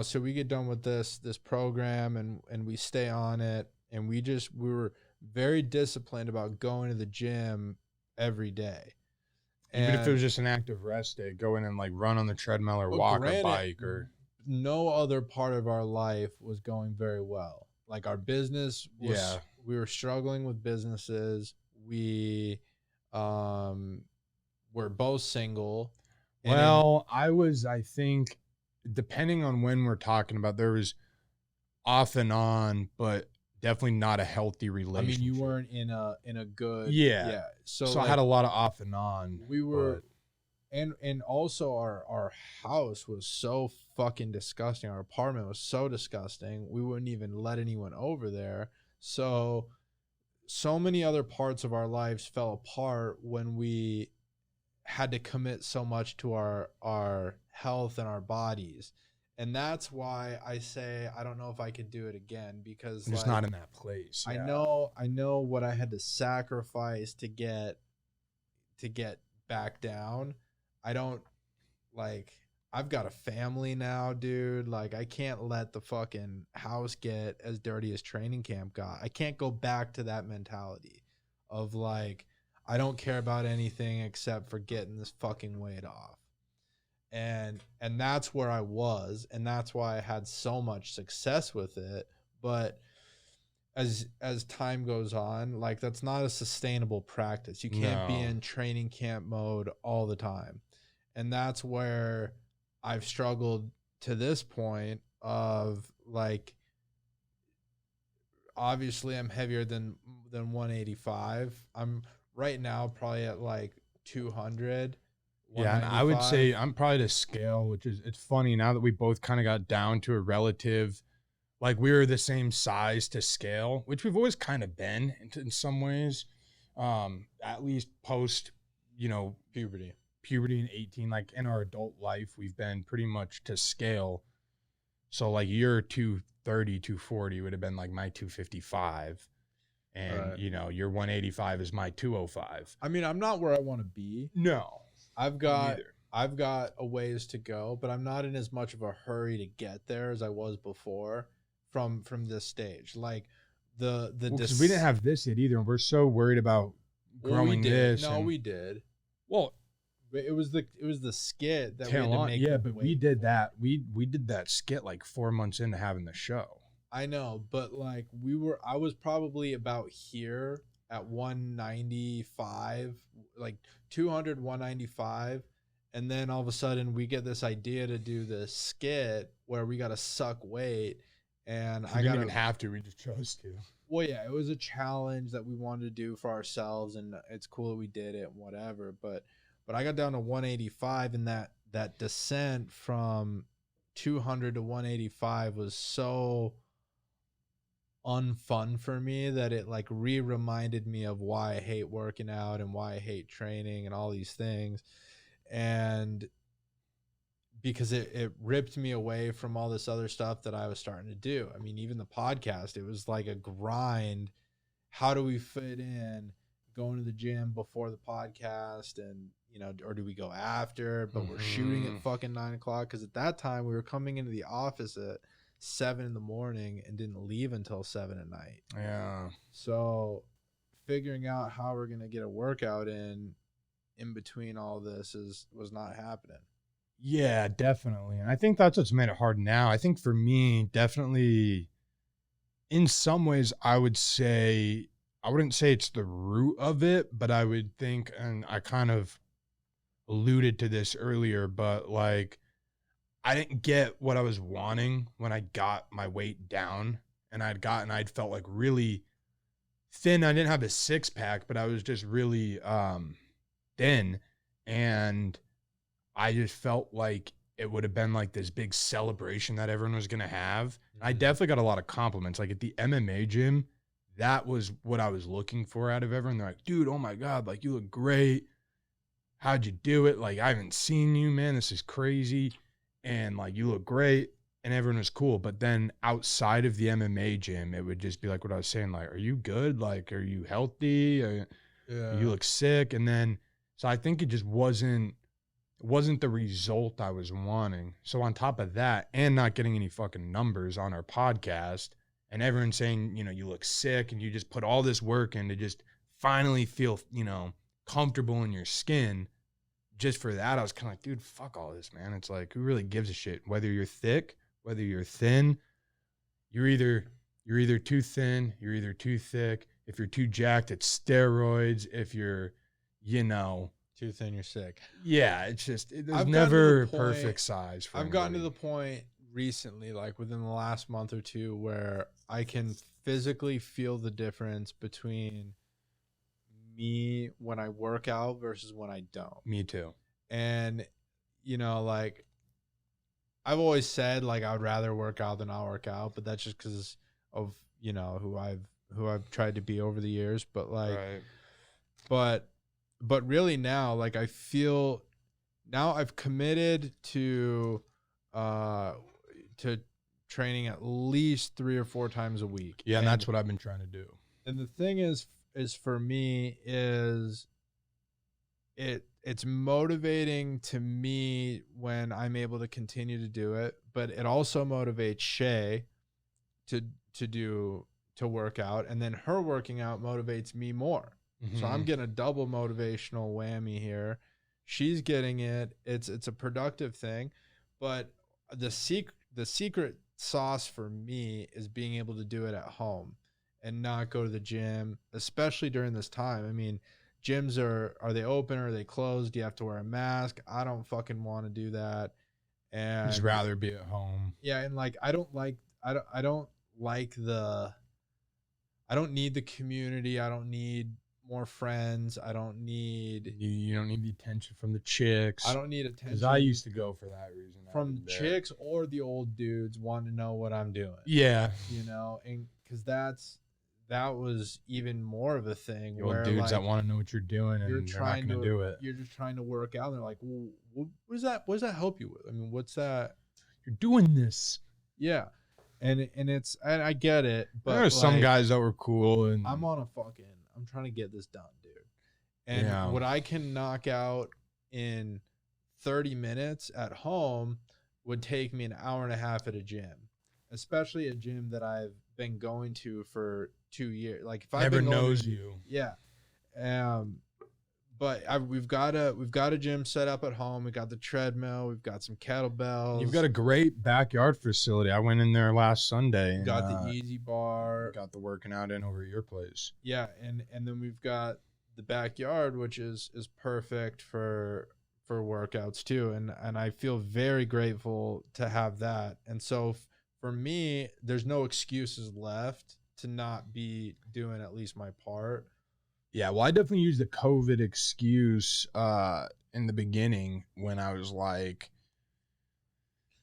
so we get done with this program and we stay on it. And we were very disciplined about going to the gym every day. Even if it was just an active rest day, go in and like run on the treadmill or walk or bike or. No other part of our life was going very well. Like our business was, we were struggling with businesses. We were both single. Well, I think, depending on when we're talking about, there was off and on, but definitely not a healthy relationship. I mean, you weren't in a good. Yeah. So I had a lot of off and on. We were. And also our house was so fucking disgusting. Our apartment was so disgusting. We wouldn't even let anyone over there. So many other parts of our lives fell apart when we had to commit so much to our health and our bodies. And that's why I say I don't know if I could do it again, because I'm just not in that place. I know what I had to sacrifice to get back down. I don't I've got a family now, dude. Like, I can't let the fucking house get as dirty as training camp got. I can't go back to that mentality of like, I don't care about anything except for getting this fucking weight off. And that's where I was, and that's why I had so much success with it. But as time goes on, like, that's not a sustainable practice. You can't be in training camp mode all the time. And that's where I've struggled to this point of like, obviously I'm heavier than 185. I'm right now probably at like 200. Yeah, and I would say I'm probably to scale, which is, it's funny now that we both kind of got down to a relative, like we were the same size to scale, which we've always kind of been in some ways, at least post, puberty and 18, like in our adult life, we've been pretty much to scale. So like your 230, 240 would have been like my 255. And, Right. you know, your 185 is my 205. I mean, I'm not where I want to be. No. I've Me got neither. I've got a ways to go, but I'm not in as much of a hurry to get there as I was before from this stage. Like the Well, because we didn't have this yet either, and we're so worried about well, we growing did. this. No, and, we did. well, But it was the skit that we had tail to on, make. yeah, them but we wait did for. that. We did that skit like 4 months into having the show. I know, but like I was probably about here at 195, like 200, 195. And then all of a sudden we get this idea to do this skit where we got to suck weight. And We I didn't got even to, have to. We just chose to. well, yeah, it was a challenge that we wanted to do for ourselves. And it's cool that we did it and whatever. But I got down to 185, and that descent from 200 to 185 was so unfun for me that it like reminded me of why I hate working out and why I hate training and all these things. And because it ripped me away from all this other stuff that I was starting to do. I mean, even the podcast, it was like a grind. How do we fit in going to the gym before the podcast, and or do we go after? But we're shooting at fucking 9 o'clock, because at that time we were coming into the office at 7 in the morning and didn't leave until 7 at night. Yeah. So figuring out how we're gonna get a workout in between all this was not happening. Yeah, definitely. And I think that's what's made it hard now. I think for me, definitely in some ways, I wouldn't say it's the root of it, but I would think, and I kind of alluded to this earlier, but like I didn't get what I was wanting when I got my weight down, and I'd felt like really thin. I didn't have a six pack, but I was just really thin, and I just felt like it would have been like this big celebration that everyone was going to have. I definitely got a lot of compliments. Like at the MMA gym, that was what I was looking for out of everyone. They're like, dude, oh my God, like you look great. How'd you do it? Like, I haven't seen you, man. This is crazy. And like, you look great. And everyone was cool. But then outside of the MMA gym, it would just be like what I was saying. Like, are you good? Like, are you healthy? You look sick. And then, so I think it just wasn't the result I was wanting. So on top of that, and not getting any fucking numbers on our podcast, and everyone saying, you look sick, and you just put all this work in to just finally feel, comfortable in your skin. Just for that, I was kind of like, dude, fuck all this, man. It's like, who really gives a shit? Whether you're thick, whether you're thin, you're either too thin, you're either too thick. If you're too jacked, it's steroids. If you're, Too thin, you're sick. yeah, it's just there's I've never gotten to the a perfect point- size for I've gotten to anybody. the point recently, like within the last month or two, where I can physically feel the difference between me when I work out versus when I don't. Me too. And like I've always said, like I would rather work out than not work out, but that's just because of who I've tried to be over the years. But like, Right. but really now, like I feel now I've committed to training at least 3 or 4 times a week. Yeah, and that's what I've been trying to do. And the thing is for me is it's motivating to me when I'm able to continue to do it, but it also motivates Shay to work out, and then her working out motivates me more. So I'm getting a double motivational whammy here. She's getting it. It's a productive thing, but the secret sauce for me is being able to do it at home and not go to the gym, especially during this time. I mean, gyms are they open or are they closed? Do you have to wear a mask? I don't fucking want to do that. And Just rather be at home. yeah, and like I don't need the community. I don't need more friends. I don't need You don't need the attention from the chicks. I don't need attention. Because I used to go for that reason. from chicks or the old dudes wanting to know what I'm doing. Yeah. And because that was even more of a thing. The old where dudes like, that want to know what you're doing and you're they're not trying going to to do it. You're just trying to work out. And they're like, well, what does that help you with? I mean, what's that? You're doing this. Yeah. And I get it, There are but some like guys that were cool, and I'm trying to get this done, dude. And yeah, what I can knock out in 30 minutes at home would take me an hour and a half at a gym, especially a gym that I've been going to for 2 years. Like if I've never been going knows to, you. yeah. Um, but we've got a gym set up at home. We got the treadmill. We've got some kettlebells. You've got a great backyard facility. I went in there last Sunday and got the easy bar. got the working out in over at your place. Yeah, and then we've got the backyard, which is perfect for workouts too. And I feel very grateful to have that. And so for me, there's no excuses left to not be doing at least my part. Yeah, well, I definitely used the COVID excuse in the beginning when I was like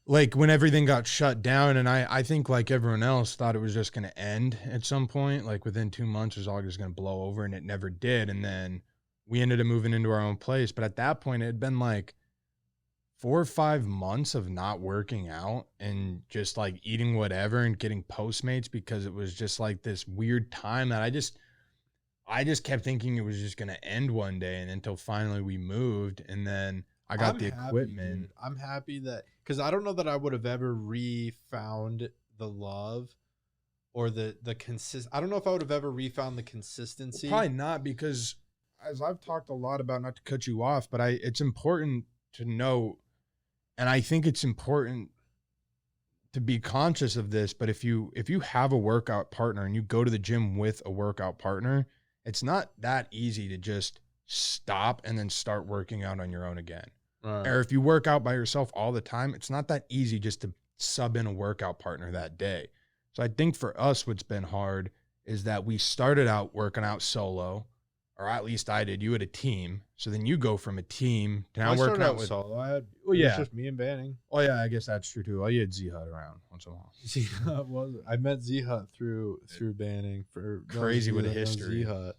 when everything got shut down, and I think like everyone else thought it was just going to end at some point, like within 2 months it was all just going to blow over, and it never did. And then we ended up moving into our own place, but at that point it had been like 4 or 5 months of not working out and just like eating whatever and getting Postmates, because it was just like this weird time that I just kept thinking it was just going to end one day, and until finally we moved, and then I got the equipment. Dude. I'm happy that, because I don't know that I would have ever refound the love or the consist. I don't know if I would have ever refound the consistency. Probably not, because as I've talked a lot about, not to cut you off, but it's important to know, and I think it's important to be conscious of this. But if you have a workout partner and you go to the gym with a workout partner, it's not that easy to just stop and then start working out on your own again. Right. Or if you work out by yourself all the time, it's not that easy just to sub in a workout partner that day. So I think for us, what's been hard is that we started out working out solo, or at least I did. You had a team. So then you go from a team to now working out with solo. It was just me and Banning. Oh yeah, I guess that's true too. Oh, you had Z Hut around once in a while. Z Hut was. I met Z Hut through Banning for Crazy with a history. Z Hut.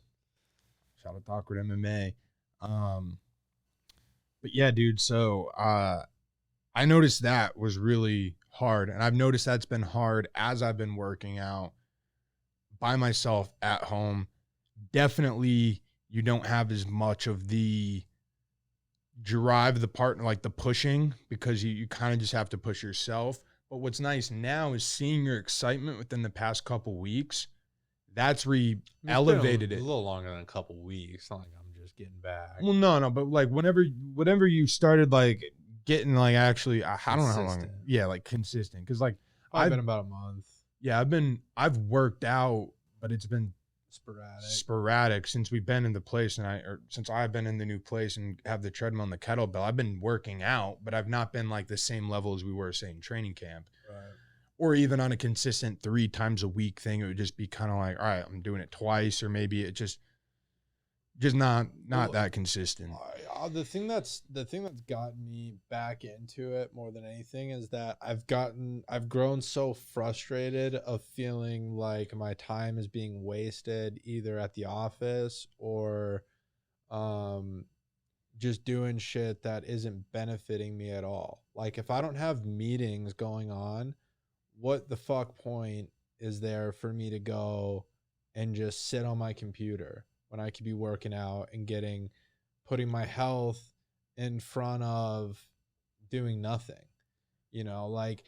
Shout out to Awkward MMA. But yeah, dude. So I noticed that was really hard, and I've noticed that's been hard as I've been working out by myself at home. Definitely, you don't have as much of the drive, the partner, like the pushing, because you kind of just have to push yourself. But what's nice now is seeing your excitement within the past couple weeks. That's elevated it. A little longer than a couple weeks. Not like I'm just getting back. Well, no, but like whenever you started like getting like actually, I don't know how long. Yeah, like consistent. Because like I've been about a month. Yeah, I've worked out, but it's been sporadic since we've been in the place, or since I've been in the new place and have the treadmill and the kettlebell. I've been working out, but I've not been like the same level as we were, say, in training camp. Right. Or even on a consistent 3 times a week thing. It would just be kind of like, all right, I'm doing it twice, or maybe it just not that consistent. The thing that's gotten me back into it more than anything is that I've grown so frustrated of feeling like my time is being wasted either at the office or just doing shit that isn't benefiting me at all. Like if I don't have meetings going on, what the fuck point is there for me to go and just sit on my computer when I could be working out and putting my health in front of doing nothing? You know, like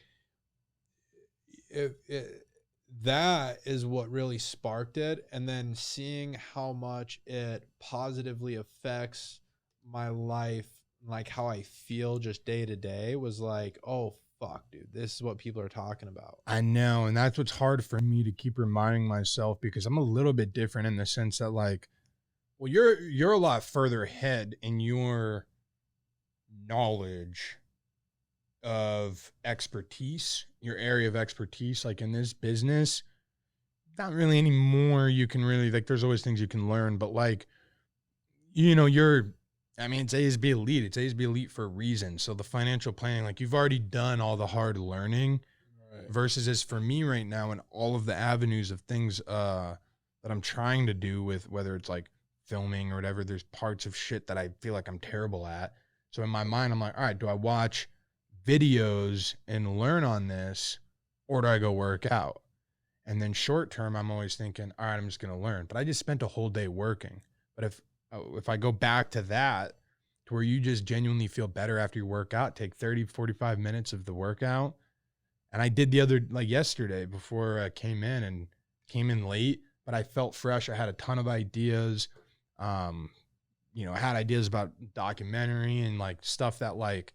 that is what really sparked it. And then seeing how much it positively affects my life, like how I feel just day to day, was like, oh, fuck, dude, this is what people are talking about. I know, and that's what's hard for me to keep reminding myself, because I'm a little bit different in the sense that, like, well, you're a lot further ahead in your knowledge of expertise, your area of expertise, like in this business. Not really anymore. You can really, like, there's always things you can learn, but like, you know, it's A is B elite. It's A is B elite for a reason. So the financial planning, like you've already done all the hard learning, right? Versus as for me right now, and all of the avenues of things that I'm trying to do with, whether it's like filming or whatever, there's parts of shit that I feel like I'm terrible at. So in my mind, I'm like, all right, do I watch videos and learn on this, or do I go work out? And then short term, I'm always thinking, all right, I'm just going to learn. But I just spent a whole day working. But if I go back to that, to where you just genuinely feel better after you work out, take 30, 45 minutes of the workout. And I did the other, like yesterday before I came in late, but I felt fresh. I had a ton of ideas. I had ideas about documentary and like stuff that like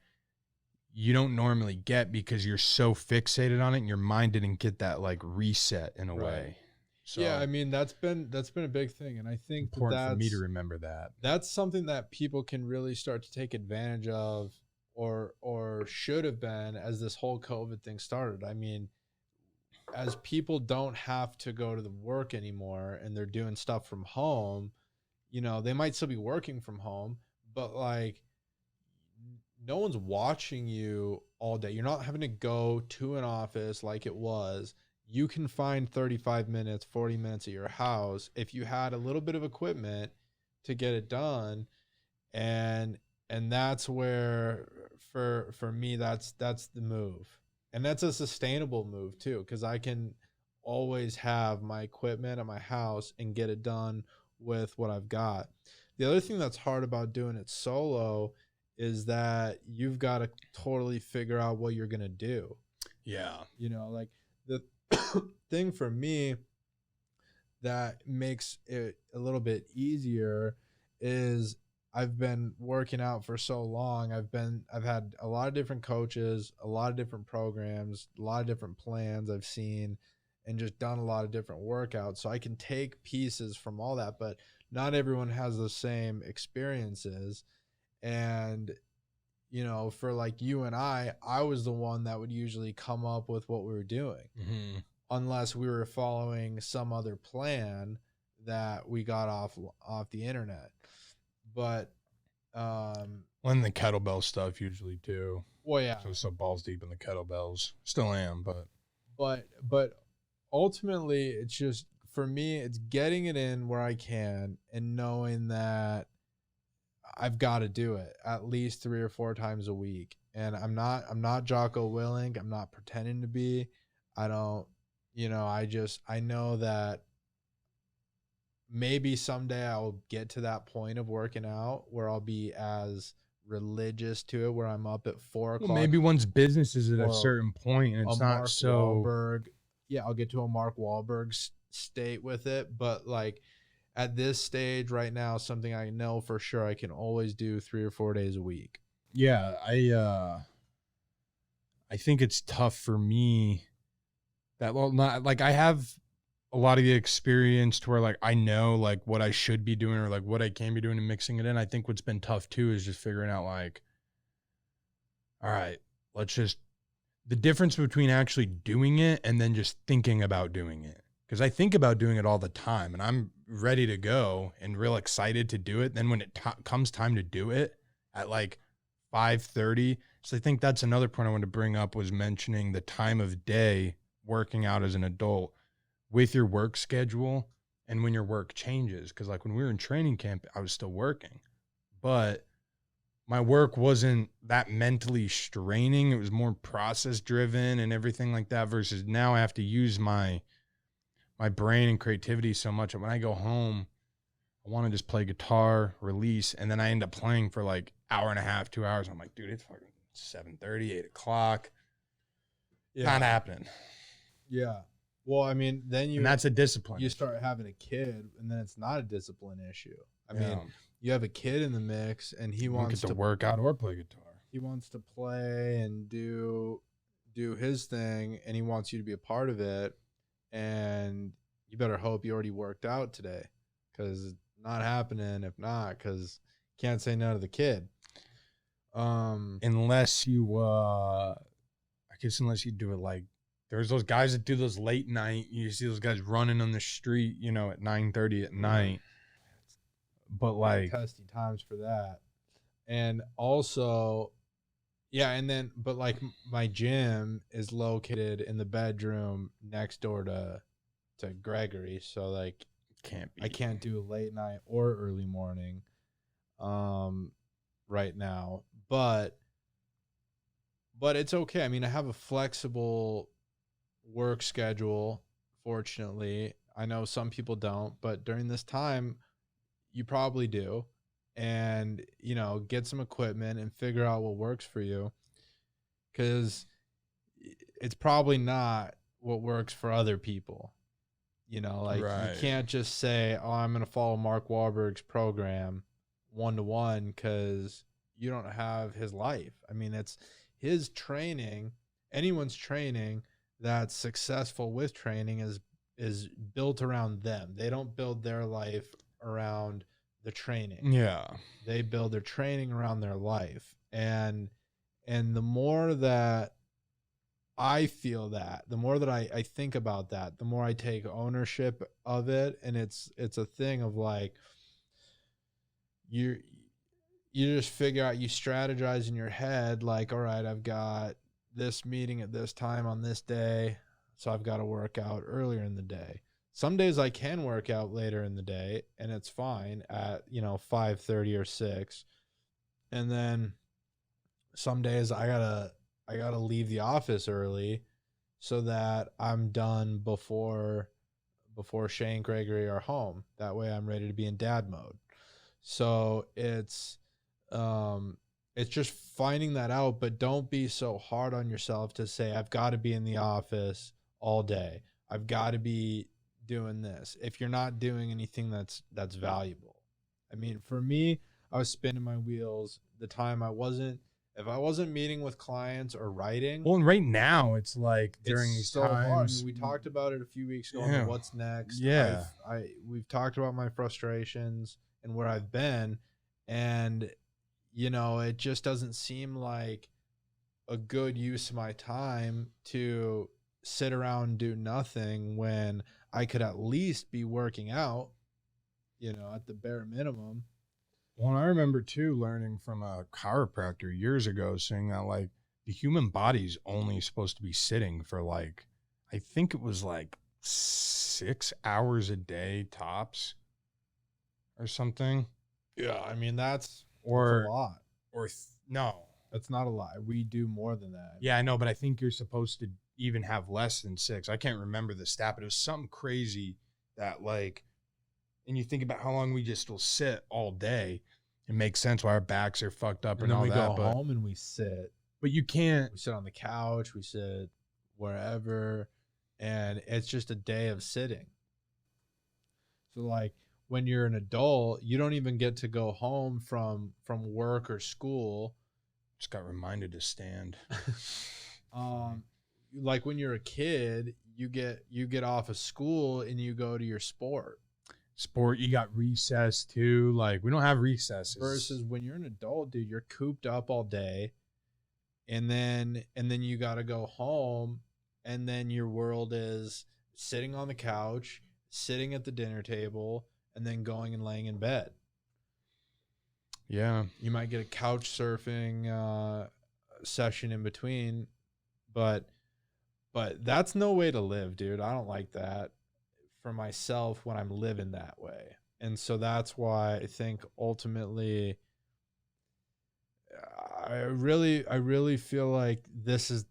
you don't normally get because you're so fixated on it and your mind didn't get that like reset in a way. So yeah, I mean that's been a big thing, and I think important for me to remember that. That's something that people can really start to take advantage of, or should have been, as this whole COVID thing started. I mean, as people don't have to go to the work anymore and they're doing stuff from home, they might still be working from home, but like no one's watching you all day. You're not having to go to an office like it was. You can find 35 minutes, 40 minutes at your house if you had a little bit of equipment to get it done. And that's where for me that's the move. And that's a sustainable move too, because I can always have my equipment at my house and get it done with what I've got. The other thing that's hard about doing it solo is that you've got to totally figure out what you're going to do. Yeah. Like the thing for me that makes it a little bit easier is I've been working out for so long. I've had a lot of different coaches, a lot of different programs, a lot of different plans I've seen, and just done a lot of different workouts. So I can take pieces from all that, but not everyone has the same experiences. And for like you and I was the one that would usually come up with what we were doing, unless we were following some other plan that we got off the internet. But when the kettlebell stuff usually too. Well, yeah. So balls deep in the kettlebells. Still am, but ultimately it's just, for me, it's getting it in where I can and knowing that I've got to do it at least 3 or 4 times a week. And I'm not Jocko Willink. I'm not pretending to be. I don't, I know that maybe someday I'll get to that point of working out where I'll be as religious to it, where I'm up at 4 o'clock. Well, maybe one's business is at a certain point and it's not Mark so. Wahlberg. Yeah, I'll get to a Mark Wahlberg state with it. But like at this stage right now, something I know for sure I can always do 3 or 4 days a week. Yeah, I think it's tough for me that, well, not like I have a lot of the experience to where like I know like what I should be doing or like what I can be doing and mixing it in. I think what's been tough too is just figuring out like, all right, the difference between actually doing it and then just thinking about doing it. Because I think about doing it all the time and I'm ready to go and real excited to do it. Then when it comes time to do it at like 5:30. So I think that's another point I wanted to bring up, was mentioning the time of day working out as an adult with your work schedule and when your work changes. Because like when we were in training camp, I was still working, but my work wasn't that mentally straining. It was more process driven and everything like that, versus now I have to use my brain and creativity so much. And when I go home, I want to just play guitar, release, and then I end up playing for like hour and a half, 2 hours. I'm like, dude, it's fucking 7:30, 8 o'clock. Yeah. Not happening. Yeah. Well, I mean, and that's a discipline. You start having a kid, and then it's not a discipline issue. I mean, you have a kid in the mix, and he wants to work out or play guitar. He wants to play and do his thing, and he wants you to be a part of it. And you better hope you already worked out today, because it's not happening if not, because you can't say no to the kid. Unless you, I guess unless you do it like, there's those guys that do those late night, you see those guys running on the street, at 9:30 at night. But like testy times for that. And also, yeah, and then, but like my gym is located in the bedroom next door to Gregory. So like I can't do late night or early morning right now. But it's okay. I mean, I have a flexible work schedule, fortunately. I know some people don't, but during this time, you probably do. And, get some equipment and figure out what works for you. Because it's probably not what works for other people. Like you Right. can't just say, "Oh, I'm going to follow Mark Wahlberg's program 1-to-1," because you don't have his life. I mean, it's his training. Anyone's training that's successful with training is built around them. They don't build their life around the training. Yeah. They build their training around their life. And the more that I feel that, the more that I think about that, the more I take ownership of it. And it's a thing of like, you just figure out, you strategize in your head, like, all right, I've got this meeting at this time on this day, so I've got to work out earlier in the day. Some days I can work out later in the day and it's fine at 5:30 or 6. And then some days I gotta leave the office early so that I'm done before Shane and Gregory are home. That way I'm ready to be in dad mode. So it's just finding that out, but don't be so hard on yourself to say, I've got to be in the office all day. I've got to be doing this. If you're not doing anything that's valuable. I mean, for me, I was spinning my wheels the time if I wasn't meeting with clients or writing. Well, and right now it's like during it's these so hard. I times. mean, we talked about it a few weeks ago on Yeah. the What's Next. Yeah. We've talked about my frustrations and where I've been, and it just doesn't seem like a good use of my time to sit around and do nothing when I could at least be working out, at the bare minimum. Well, and I remember too learning from a chiropractor years ago saying that like the human body's only supposed to be sitting for like, I think it was like 6 hours a day tops or something. Yeah, I mean that's a Or, lot. no. That's not a lot. We do more than that. Yeah, I know, but I think you're supposed to even have less than 6. I can't remember the stat, but it was something crazy that like, and you think about how long we just will sit all day. It makes sense why our backs are fucked up And then all we that. go home and we sit. But you can't. We sit on the couch. We sit wherever, and it's just a day of sitting. So like when you're an adult, you don't even get to go home from work or school. Just got reminded to stand. Like when you're a kid, you get off of school and you go to your sport. You got recess too. Like we don't have recesses. Versus when you're an adult, dude, you're cooped up all day, and then you got to go home, and then your world is sitting on the couch, sitting at the dinner table, and then going and laying in bed. Yeah. You might get a couch surfing session in between, but that's no way to live, dude. I don't like that for myself when I'm living that way. And so that's why I think ultimately I really feel like this is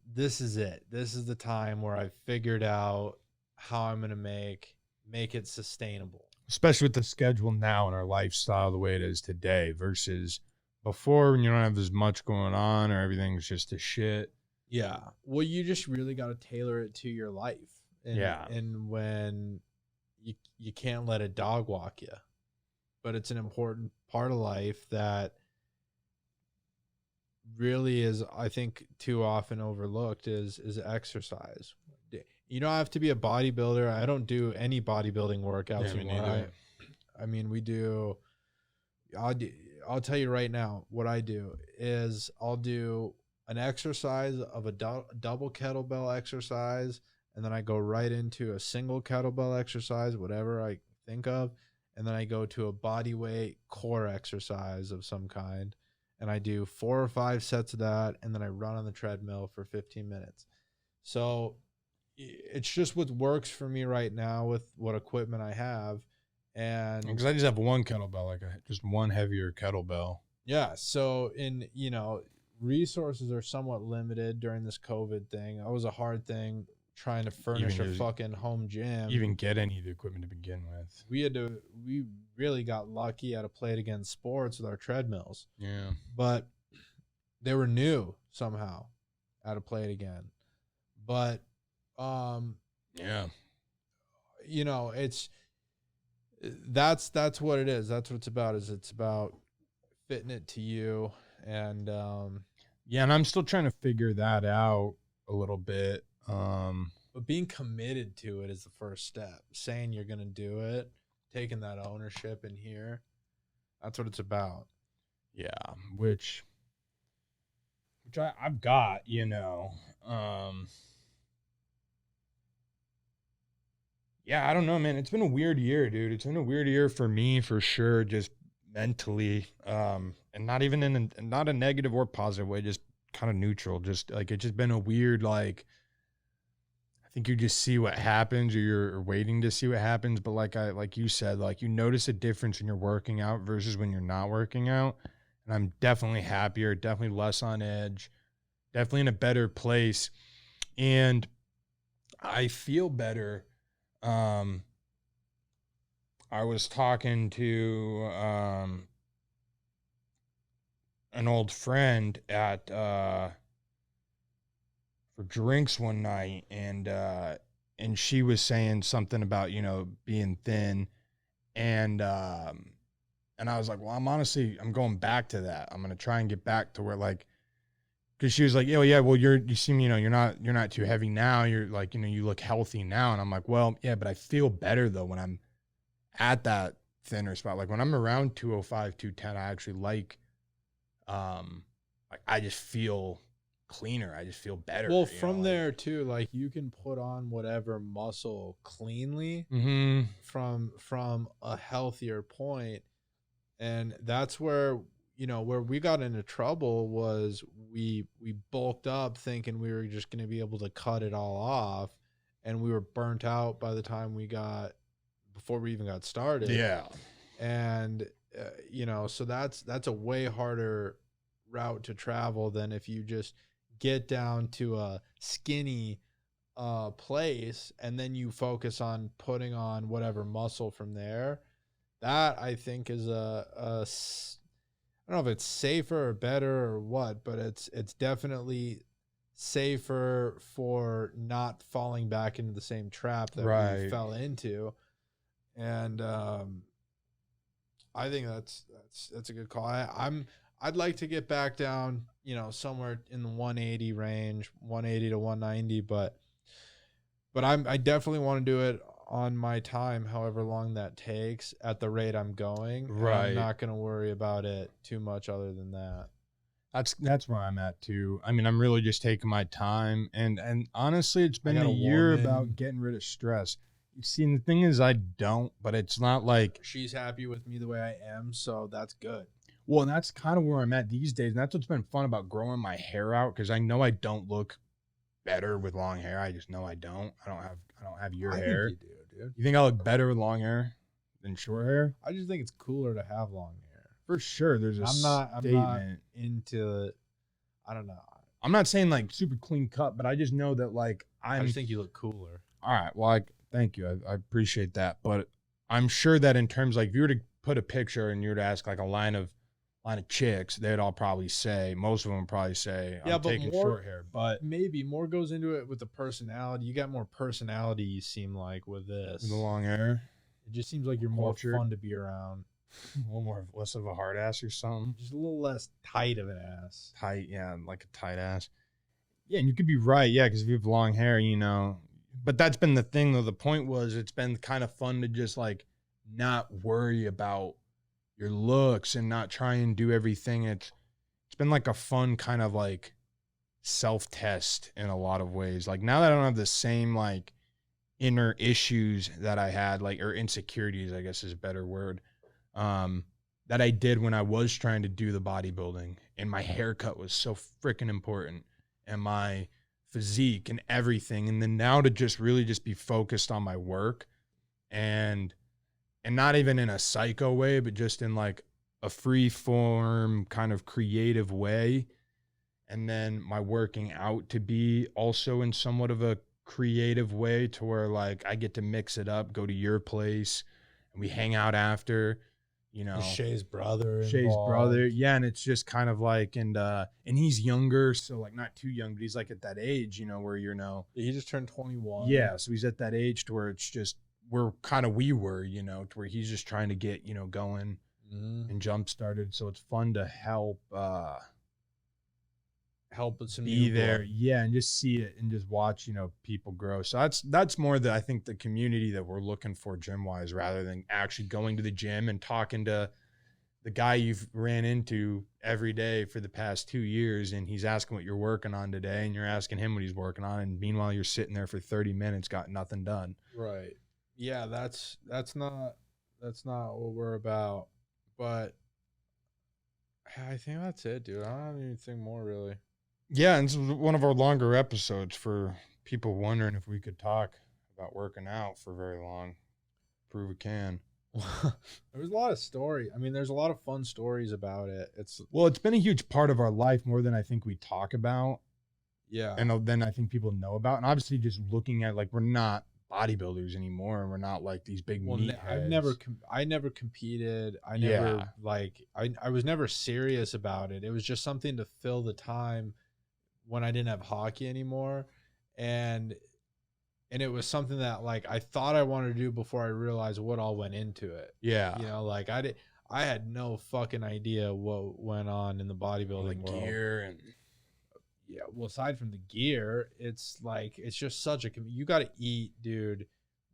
it. This is the time where I've figured out how I'm going to make it sustainable. Especially with the schedule now and our lifestyle the way it is today versus before when you don't have as much going on or everything's just a shit. Yeah. Well, you just really got to tailor it to your life. And, Yeah. And when you can't let a dog walk you, but it's an important part of life that really is, I think, too often overlooked is exercise. You don't have to be a bodybuilder. I don't do any bodybuilding workouts anymore. I mean, we do. I'll tell you right now, what I do is I'll do an exercise of a double kettlebell exercise, and then I go right into a single kettlebell exercise, whatever I think of, and then I go to a body weight core exercise of some kind, and I do 4 or 5 sets of that, and then I run on the treadmill for 15 minutes. So it's just what works for me right now with what equipment I have. And because I just have one kettlebell, like just one heavier kettlebell. Yeah. So resources are somewhat limited during this COVID thing. That was a hard thing trying to furnish Even a just- fucking home gym. Even get any of the equipment to begin with. We really got lucky at a Play It Again Sports with our treadmills, Yeah. but they were new somehow at a Play It Again. But, Yeah. you know, that's what it is. That's what it's about. It's about fitting it to you. And, Yeah, and I'm still trying to figure that out a little bit. but being committed to it is the first step. Saying you're going to do it, taking that ownership in here. That's what it's about. Yeah, which I've got, you know. Yeah, I don't know, man. It's been a weird year, dude. It's been a weird year for me, for sure, just mentally. And not even not a negative or positive way, just kind of neutral. Just like it's just been a weird, like, I think you just see what happens, or you're waiting to see what happens. But like you said, like you notice a difference when you're working out versus when you're not working out. And I'm definitely happier, definitely less on edge, definitely in a better place. And I feel better. I was talking to an old friend at for drinks one night, and she was saying something about, you know, being thin, and I was like, well, I'm going back to that. I'm gonna try and get back to where, like, because she was like, oh yeah, well you seem, you know, you're not too heavy now. You're like, you know, you look healthy now. And I'm like, well, yeah, but I feel better though when I'm at that thinner spot. Like when I'm around 205, 210, I actually like I just feel cleaner. I just feel better. Well, from there too, like you can put on whatever muscle cleanly from a healthier point. And that's where, you know, where we got into trouble was we bulked up thinking we were just going to be able to cut it all off, and we were burnt out by the time before we even got started. Yeah. And you know, so that's a way harder route to travel than if you just get down to a skinny place and then you focus on putting on whatever muscle from there. That I think is I don't know if it's safer or better or what, but it's definitely safer for not falling back into the same trap that we fell into. And I think that's a good call. I'd like to get back down, you know, somewhere in the 180 range, 180 to 190, but I definitely want to do it on my time, however long that takes, at the rate I'm going. Right. I'm not going to worry about it too much other than that. That's where I'm at too. I mean, I'm really just taking my time, and honestly, it's been a year about getting rid of stress. You see, and the thing is, I don't, but it's not like she's happy with me the way I am, so that's good. Well, and that's kind of where I'm at these days, and that's what's been fun about growing my hair out, because I know I don't look better with long hair. I just know I don't. I don't have your hair. Think you do, dude. You think I look better with long hair than short hair? I just think it's cooler to have long hair. For sure. There's a statement. I'm not into it. I don't know. I'm not saying like super clean cut, but I just know that like I just think you look cooler. All right. Well, thank you. I appreciate that. But I'm sure that in terms, like, if you were to put a picture and you were to ask like a line of chicks, they'd all probably say, most of them would probably say, I'm taking short hair. But maybe more goes into it with the personality. You got more personality, you seem like, with this. With the long hair. It just seems like you're more fun to be around. A little more, less of a hard ass or something. Just a little less tight of an ass. Tight, yeah, like a tight ass. Yeah, and you could be right, yeah, because if you have long hair, you know. But that's been the thing, though. The point was, it's been kind of fun to just, like, not worry about your looks and not try and do everything. It's been like a fun kind of like self-test in a lot of ways. Like now that I don't have the same like inner issues that I had, like, or insecurities, I guess is a better word, that I did when I was trying to do the bodybuilding, and my haircut was so freaking important, and my physique and everything. And then now to just really just be focused on my work, and not even in a psycho way, but just in like a free form kind of creative way. And then my working out to be also in somewhat of a creative way to where like I get to mix it up, go to your place, and we hang out after, you know. Is Shay's brother Shay's brother, involved? yeah, and it's just kind of like, and he's younger, so like not too young, but he's like at that age, you know, where you know, He just turned 21. yeah, so he's at that age to where it's just we were, you know, to where he's just trying to get, you know, going and jump started. So it's fun to help Help with some be new there, blood. yeah, and just see it and just watch, you know, people grow. So that's more I think the community that we're looking for gym wise, rather than actually going to the gym and talking to the guy you've ran into every day for the past 2 years, and he's asking what you're working on today, and you're asking him what he's working on, and meanwhile you're sitting there for 30 minutes, got nothing done. Right. Yeah, that's not what we're about. But I think that's it, dude. I don't have anything more really. Yeah, and this was one of our longer episodes for people wondering if we could talk about working out for very long. Prove we can. There was a lot of story. I mean, there's a lot of fun stories about it. It's been a huge part of our life, more than I think we talk about. yeah. And then I think people know about. And obviously just looking at, like, we're not bodybuilders anymore, and we're not like these big meatheads. I never competed. I Yeah. never I was never serious about it. It was just something to fill the time when I didn't have hockey anymore, and it was something that like I thought I wanted to do before I realized what all went into it. Yeah. You know, like I had no fucking idea what went on in the bodybuilding world. Gear and Yeah, well, aside from the gear, it's like it's just such a you got to eat, dude.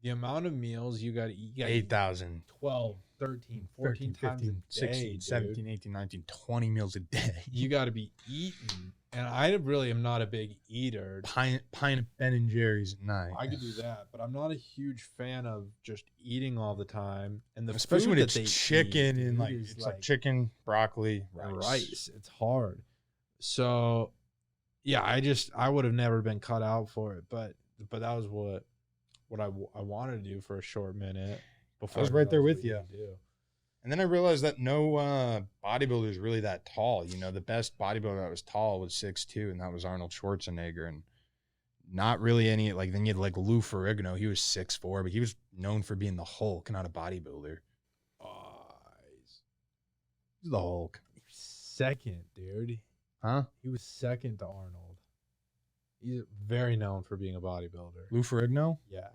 The amount of meals you got to eat, 8,000, 12, 13, 14 times 15, a day, 16, dude. 17, 18, 19, 20 meals a day. You got to be eating. And I really am not a big eater. Pint of Ben and Jerry's at night. I could do that, but I'm not a huge fan of just eating all the time. And the especially food when that it's they chicken eat, and dude, like is it's like chicken, broccoli, rice. It's hard. So yeah, I would have never been cut out for it, but that was what I wanted to do for a short minute. Before I was right there with what you. do. And then I realized that no bodybuilder is really that tall. You know, the best bodybuilder that was tall was 6'2", and that was Arnold Schwarzenegger. And not really any, like, then you had like Lou Ferrigno. He was 6'4", but he was known for being the Hulk, not a bodybuilder. He's the Hulk. Second, dude. Huh? He was second to Arnold. He's very known for being a bodybuilder. Lou Ferrigno? Yeah.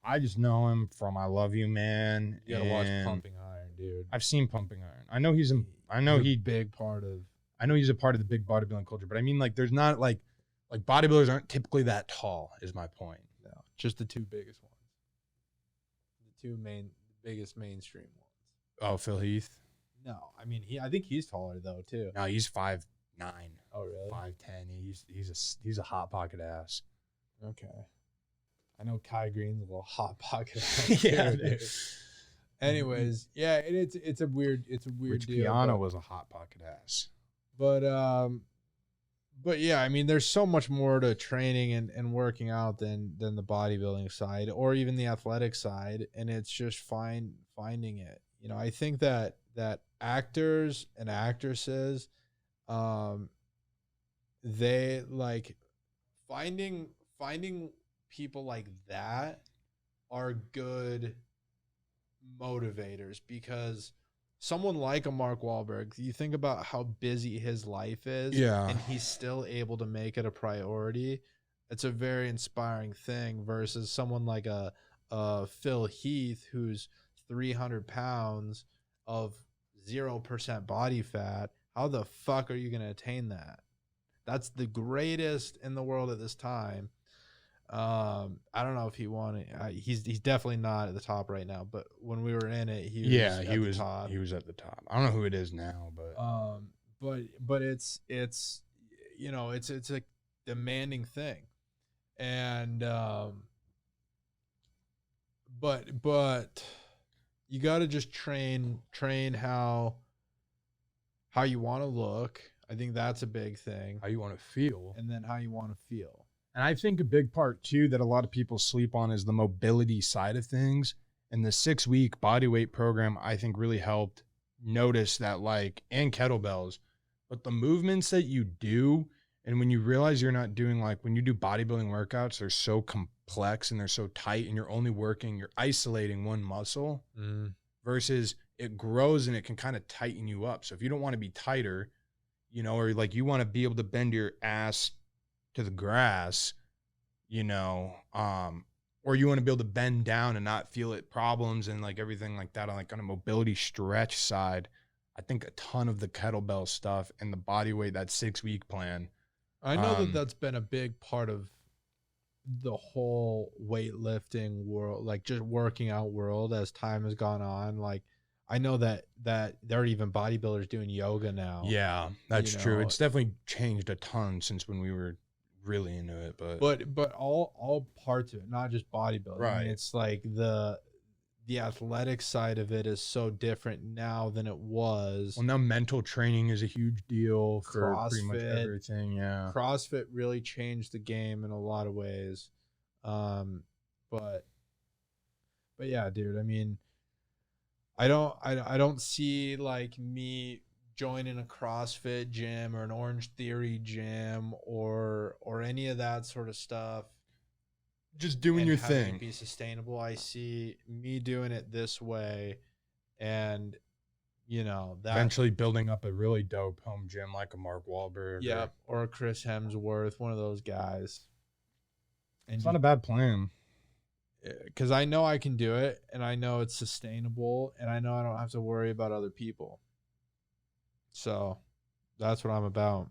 I just know him from I Love You, Man. You gotta watch Pumping Iron, dude. I've seen Pumping Iron. I know he's a big part of. I know he's a part of the big bodybuilding culture, but I mean, like, there's not like bodybuilders aren't typically that tall. Is my point. No, just the two biggest ones. The two biggest mainstream ones. Oh, Phil Heath. No, I mean I think he's taller though too. No, he's 5'9". Oh really? 5'10". He's a hot pocket ass. Okay. I know Kai Green's a little hot pocket. Yeah. Dude. Anyways, yeah, it's a weird Rich deal. Piano was a hot pocket ass. But yeah, I mean, there's so much more to training and working out than the bodybuilding side or even the athletic side, and it's just finding it. You know, I think that actors and actresses, they like finding people like that are good motivators, because someone like a Mark Wahlberg, you think about how busy his life is, Yeah. and he's still able to make it a priority. It's a very inspiring thing versus someone like a Phil Heath, who's 300 pounds of 0% body fat. How the fuck are you going to attain that? That's the greatest in the world at this time. I don't know if he won it. He's definitely not at the top right now, but when we were in it, he was top. He was at the top. I don't know who it is now, but it's you know, it's a demanding thing, and but you got to just train how you want to look. I think that's a big thing. how you want to feel. And then how you want to feel. And I think a big part too that a lot of people sleep on is the mobility side of things. And the 6-week body weight program, I think, really helped notice that, like, and kettlebells, but the movements that you do And when you realize you're not doing, like, when you do bodybuilding workouts, they're so complex and they're so tight, and you're isolating one muscle versus it grows and it can kind of tighten you up. So if you don't want to be tighter, you know, or like you want to be able to bend your ass to the grass, you know, or you want to be able to bend down and not feel it problems and like everything like that on a mobility stretch side, I think a ton of the kettlebell stuff and the body weight, that 6-week plan. I know that's been a big part of the whole weightlifting world, like just working out world as time has gone on. Like I know that there are even bodybuilders doing yoga now. Yeah, that's true. It's definitely changed a ton since when we were really into it, but all parts of it, not just bodybuilding. Right. I mean, it's like the athletic side of it is so different now than it was. Well, now mental training is a huge deal for CrossFit, pretty much everything. Yeah. CrossFit really changed the game in a lot of ways. But yeah, dude, I mean, I don't see like me joining a CrossFit gym or an Orange Theory gym or any of that sort of stuff. Just doing your thing. Be sustainable. I see me doing it this way, and you know that eventually building up a really dope home gym like a Mark Wahlberg. Yeah, or a Chris Hemsworth, one of those guys. And it's not a bad plan. Because I know I can do it, and I know it's sustainable, and I know I don't have to worry about other people. So that's what I'm about.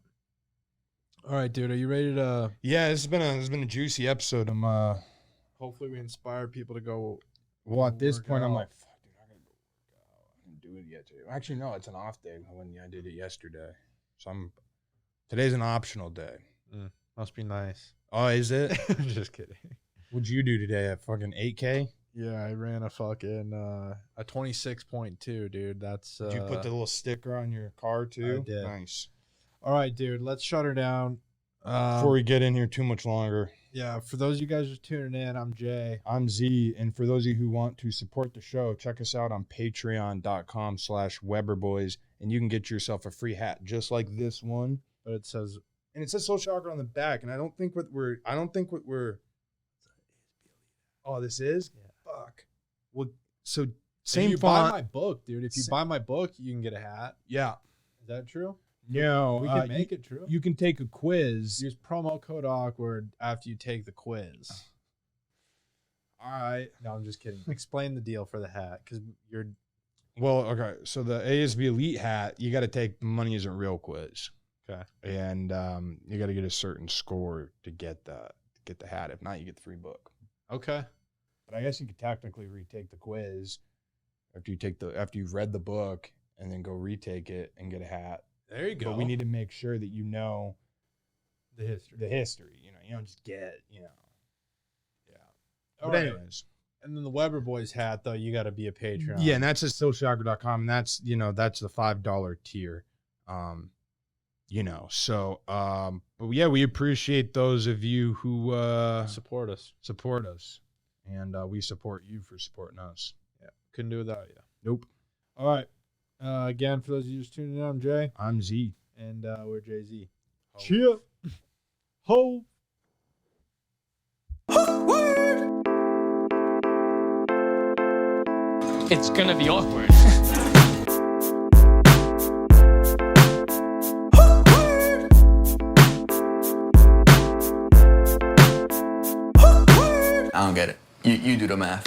All right, dude. Are you ready to? Yeah, it's been a juicy episode. Hopefully, we inspire people to go. Well, at this point, I'm like, fuck, dude, I gotta go work out. I didn't do it yet today. Actually, no, it's an off day when I did it yesterday. So today's an optional day. Must be nice. Oh, is it? I'm just kidding. What'd you do today? A fucking 8K? Yeah, I ran a fucking a 26.2, dude. That's Did you put the little sticker on your car too? I did. Nice. All right, dude. Let's shut her down. Before we get in here too much longer. Yeah, for those of you guys who are tuning in, I'm Jay. I'm Z. And for those of you who want to support the show, check us out on patreon.com/WeberBoys. And you can get yourself a free hat just like this one. But it says Social Awkward on the back. And I don't think what we're Oh, this is? Yeah. Fuck. Well, so same if you font. buy my book, dude. If you buy my book, you can get a hat. Yeah. Is that true? No. We can make it true. You can take a quiz. Use promo code awkward after you take the quiz. All right. No, I'm just kidding. Explain the deal for the hat, because you're. Well, okay. So the ASB Elite hat, you got to take the Money Isn't Real quiz. Okay. And you got to get a certain score to get the hat. If not, you get the free book. Okay. But I guess you could technically retake the quiz after you've read the book and then go retake it and get a hat. There you go. But we need to make sure that you know the history. You know, you don't just get, you know. Yeah. But anyways. And then the Weber Boys hat, though, you got to be a Patreon. Yeah, and that's at socialawkward.com. And that's the $5 tier. So but yeah, we appreciate those of you who support us. And we support you for supporting us. Yeah. Couldn't do without you. Nope. All right. Again, for those of you just tuning in, I'm Jay. I'm Z. And we're Jay-Z. Ho. Cheer. Ho. It's gonna be awkward. I don't get it. You do the math.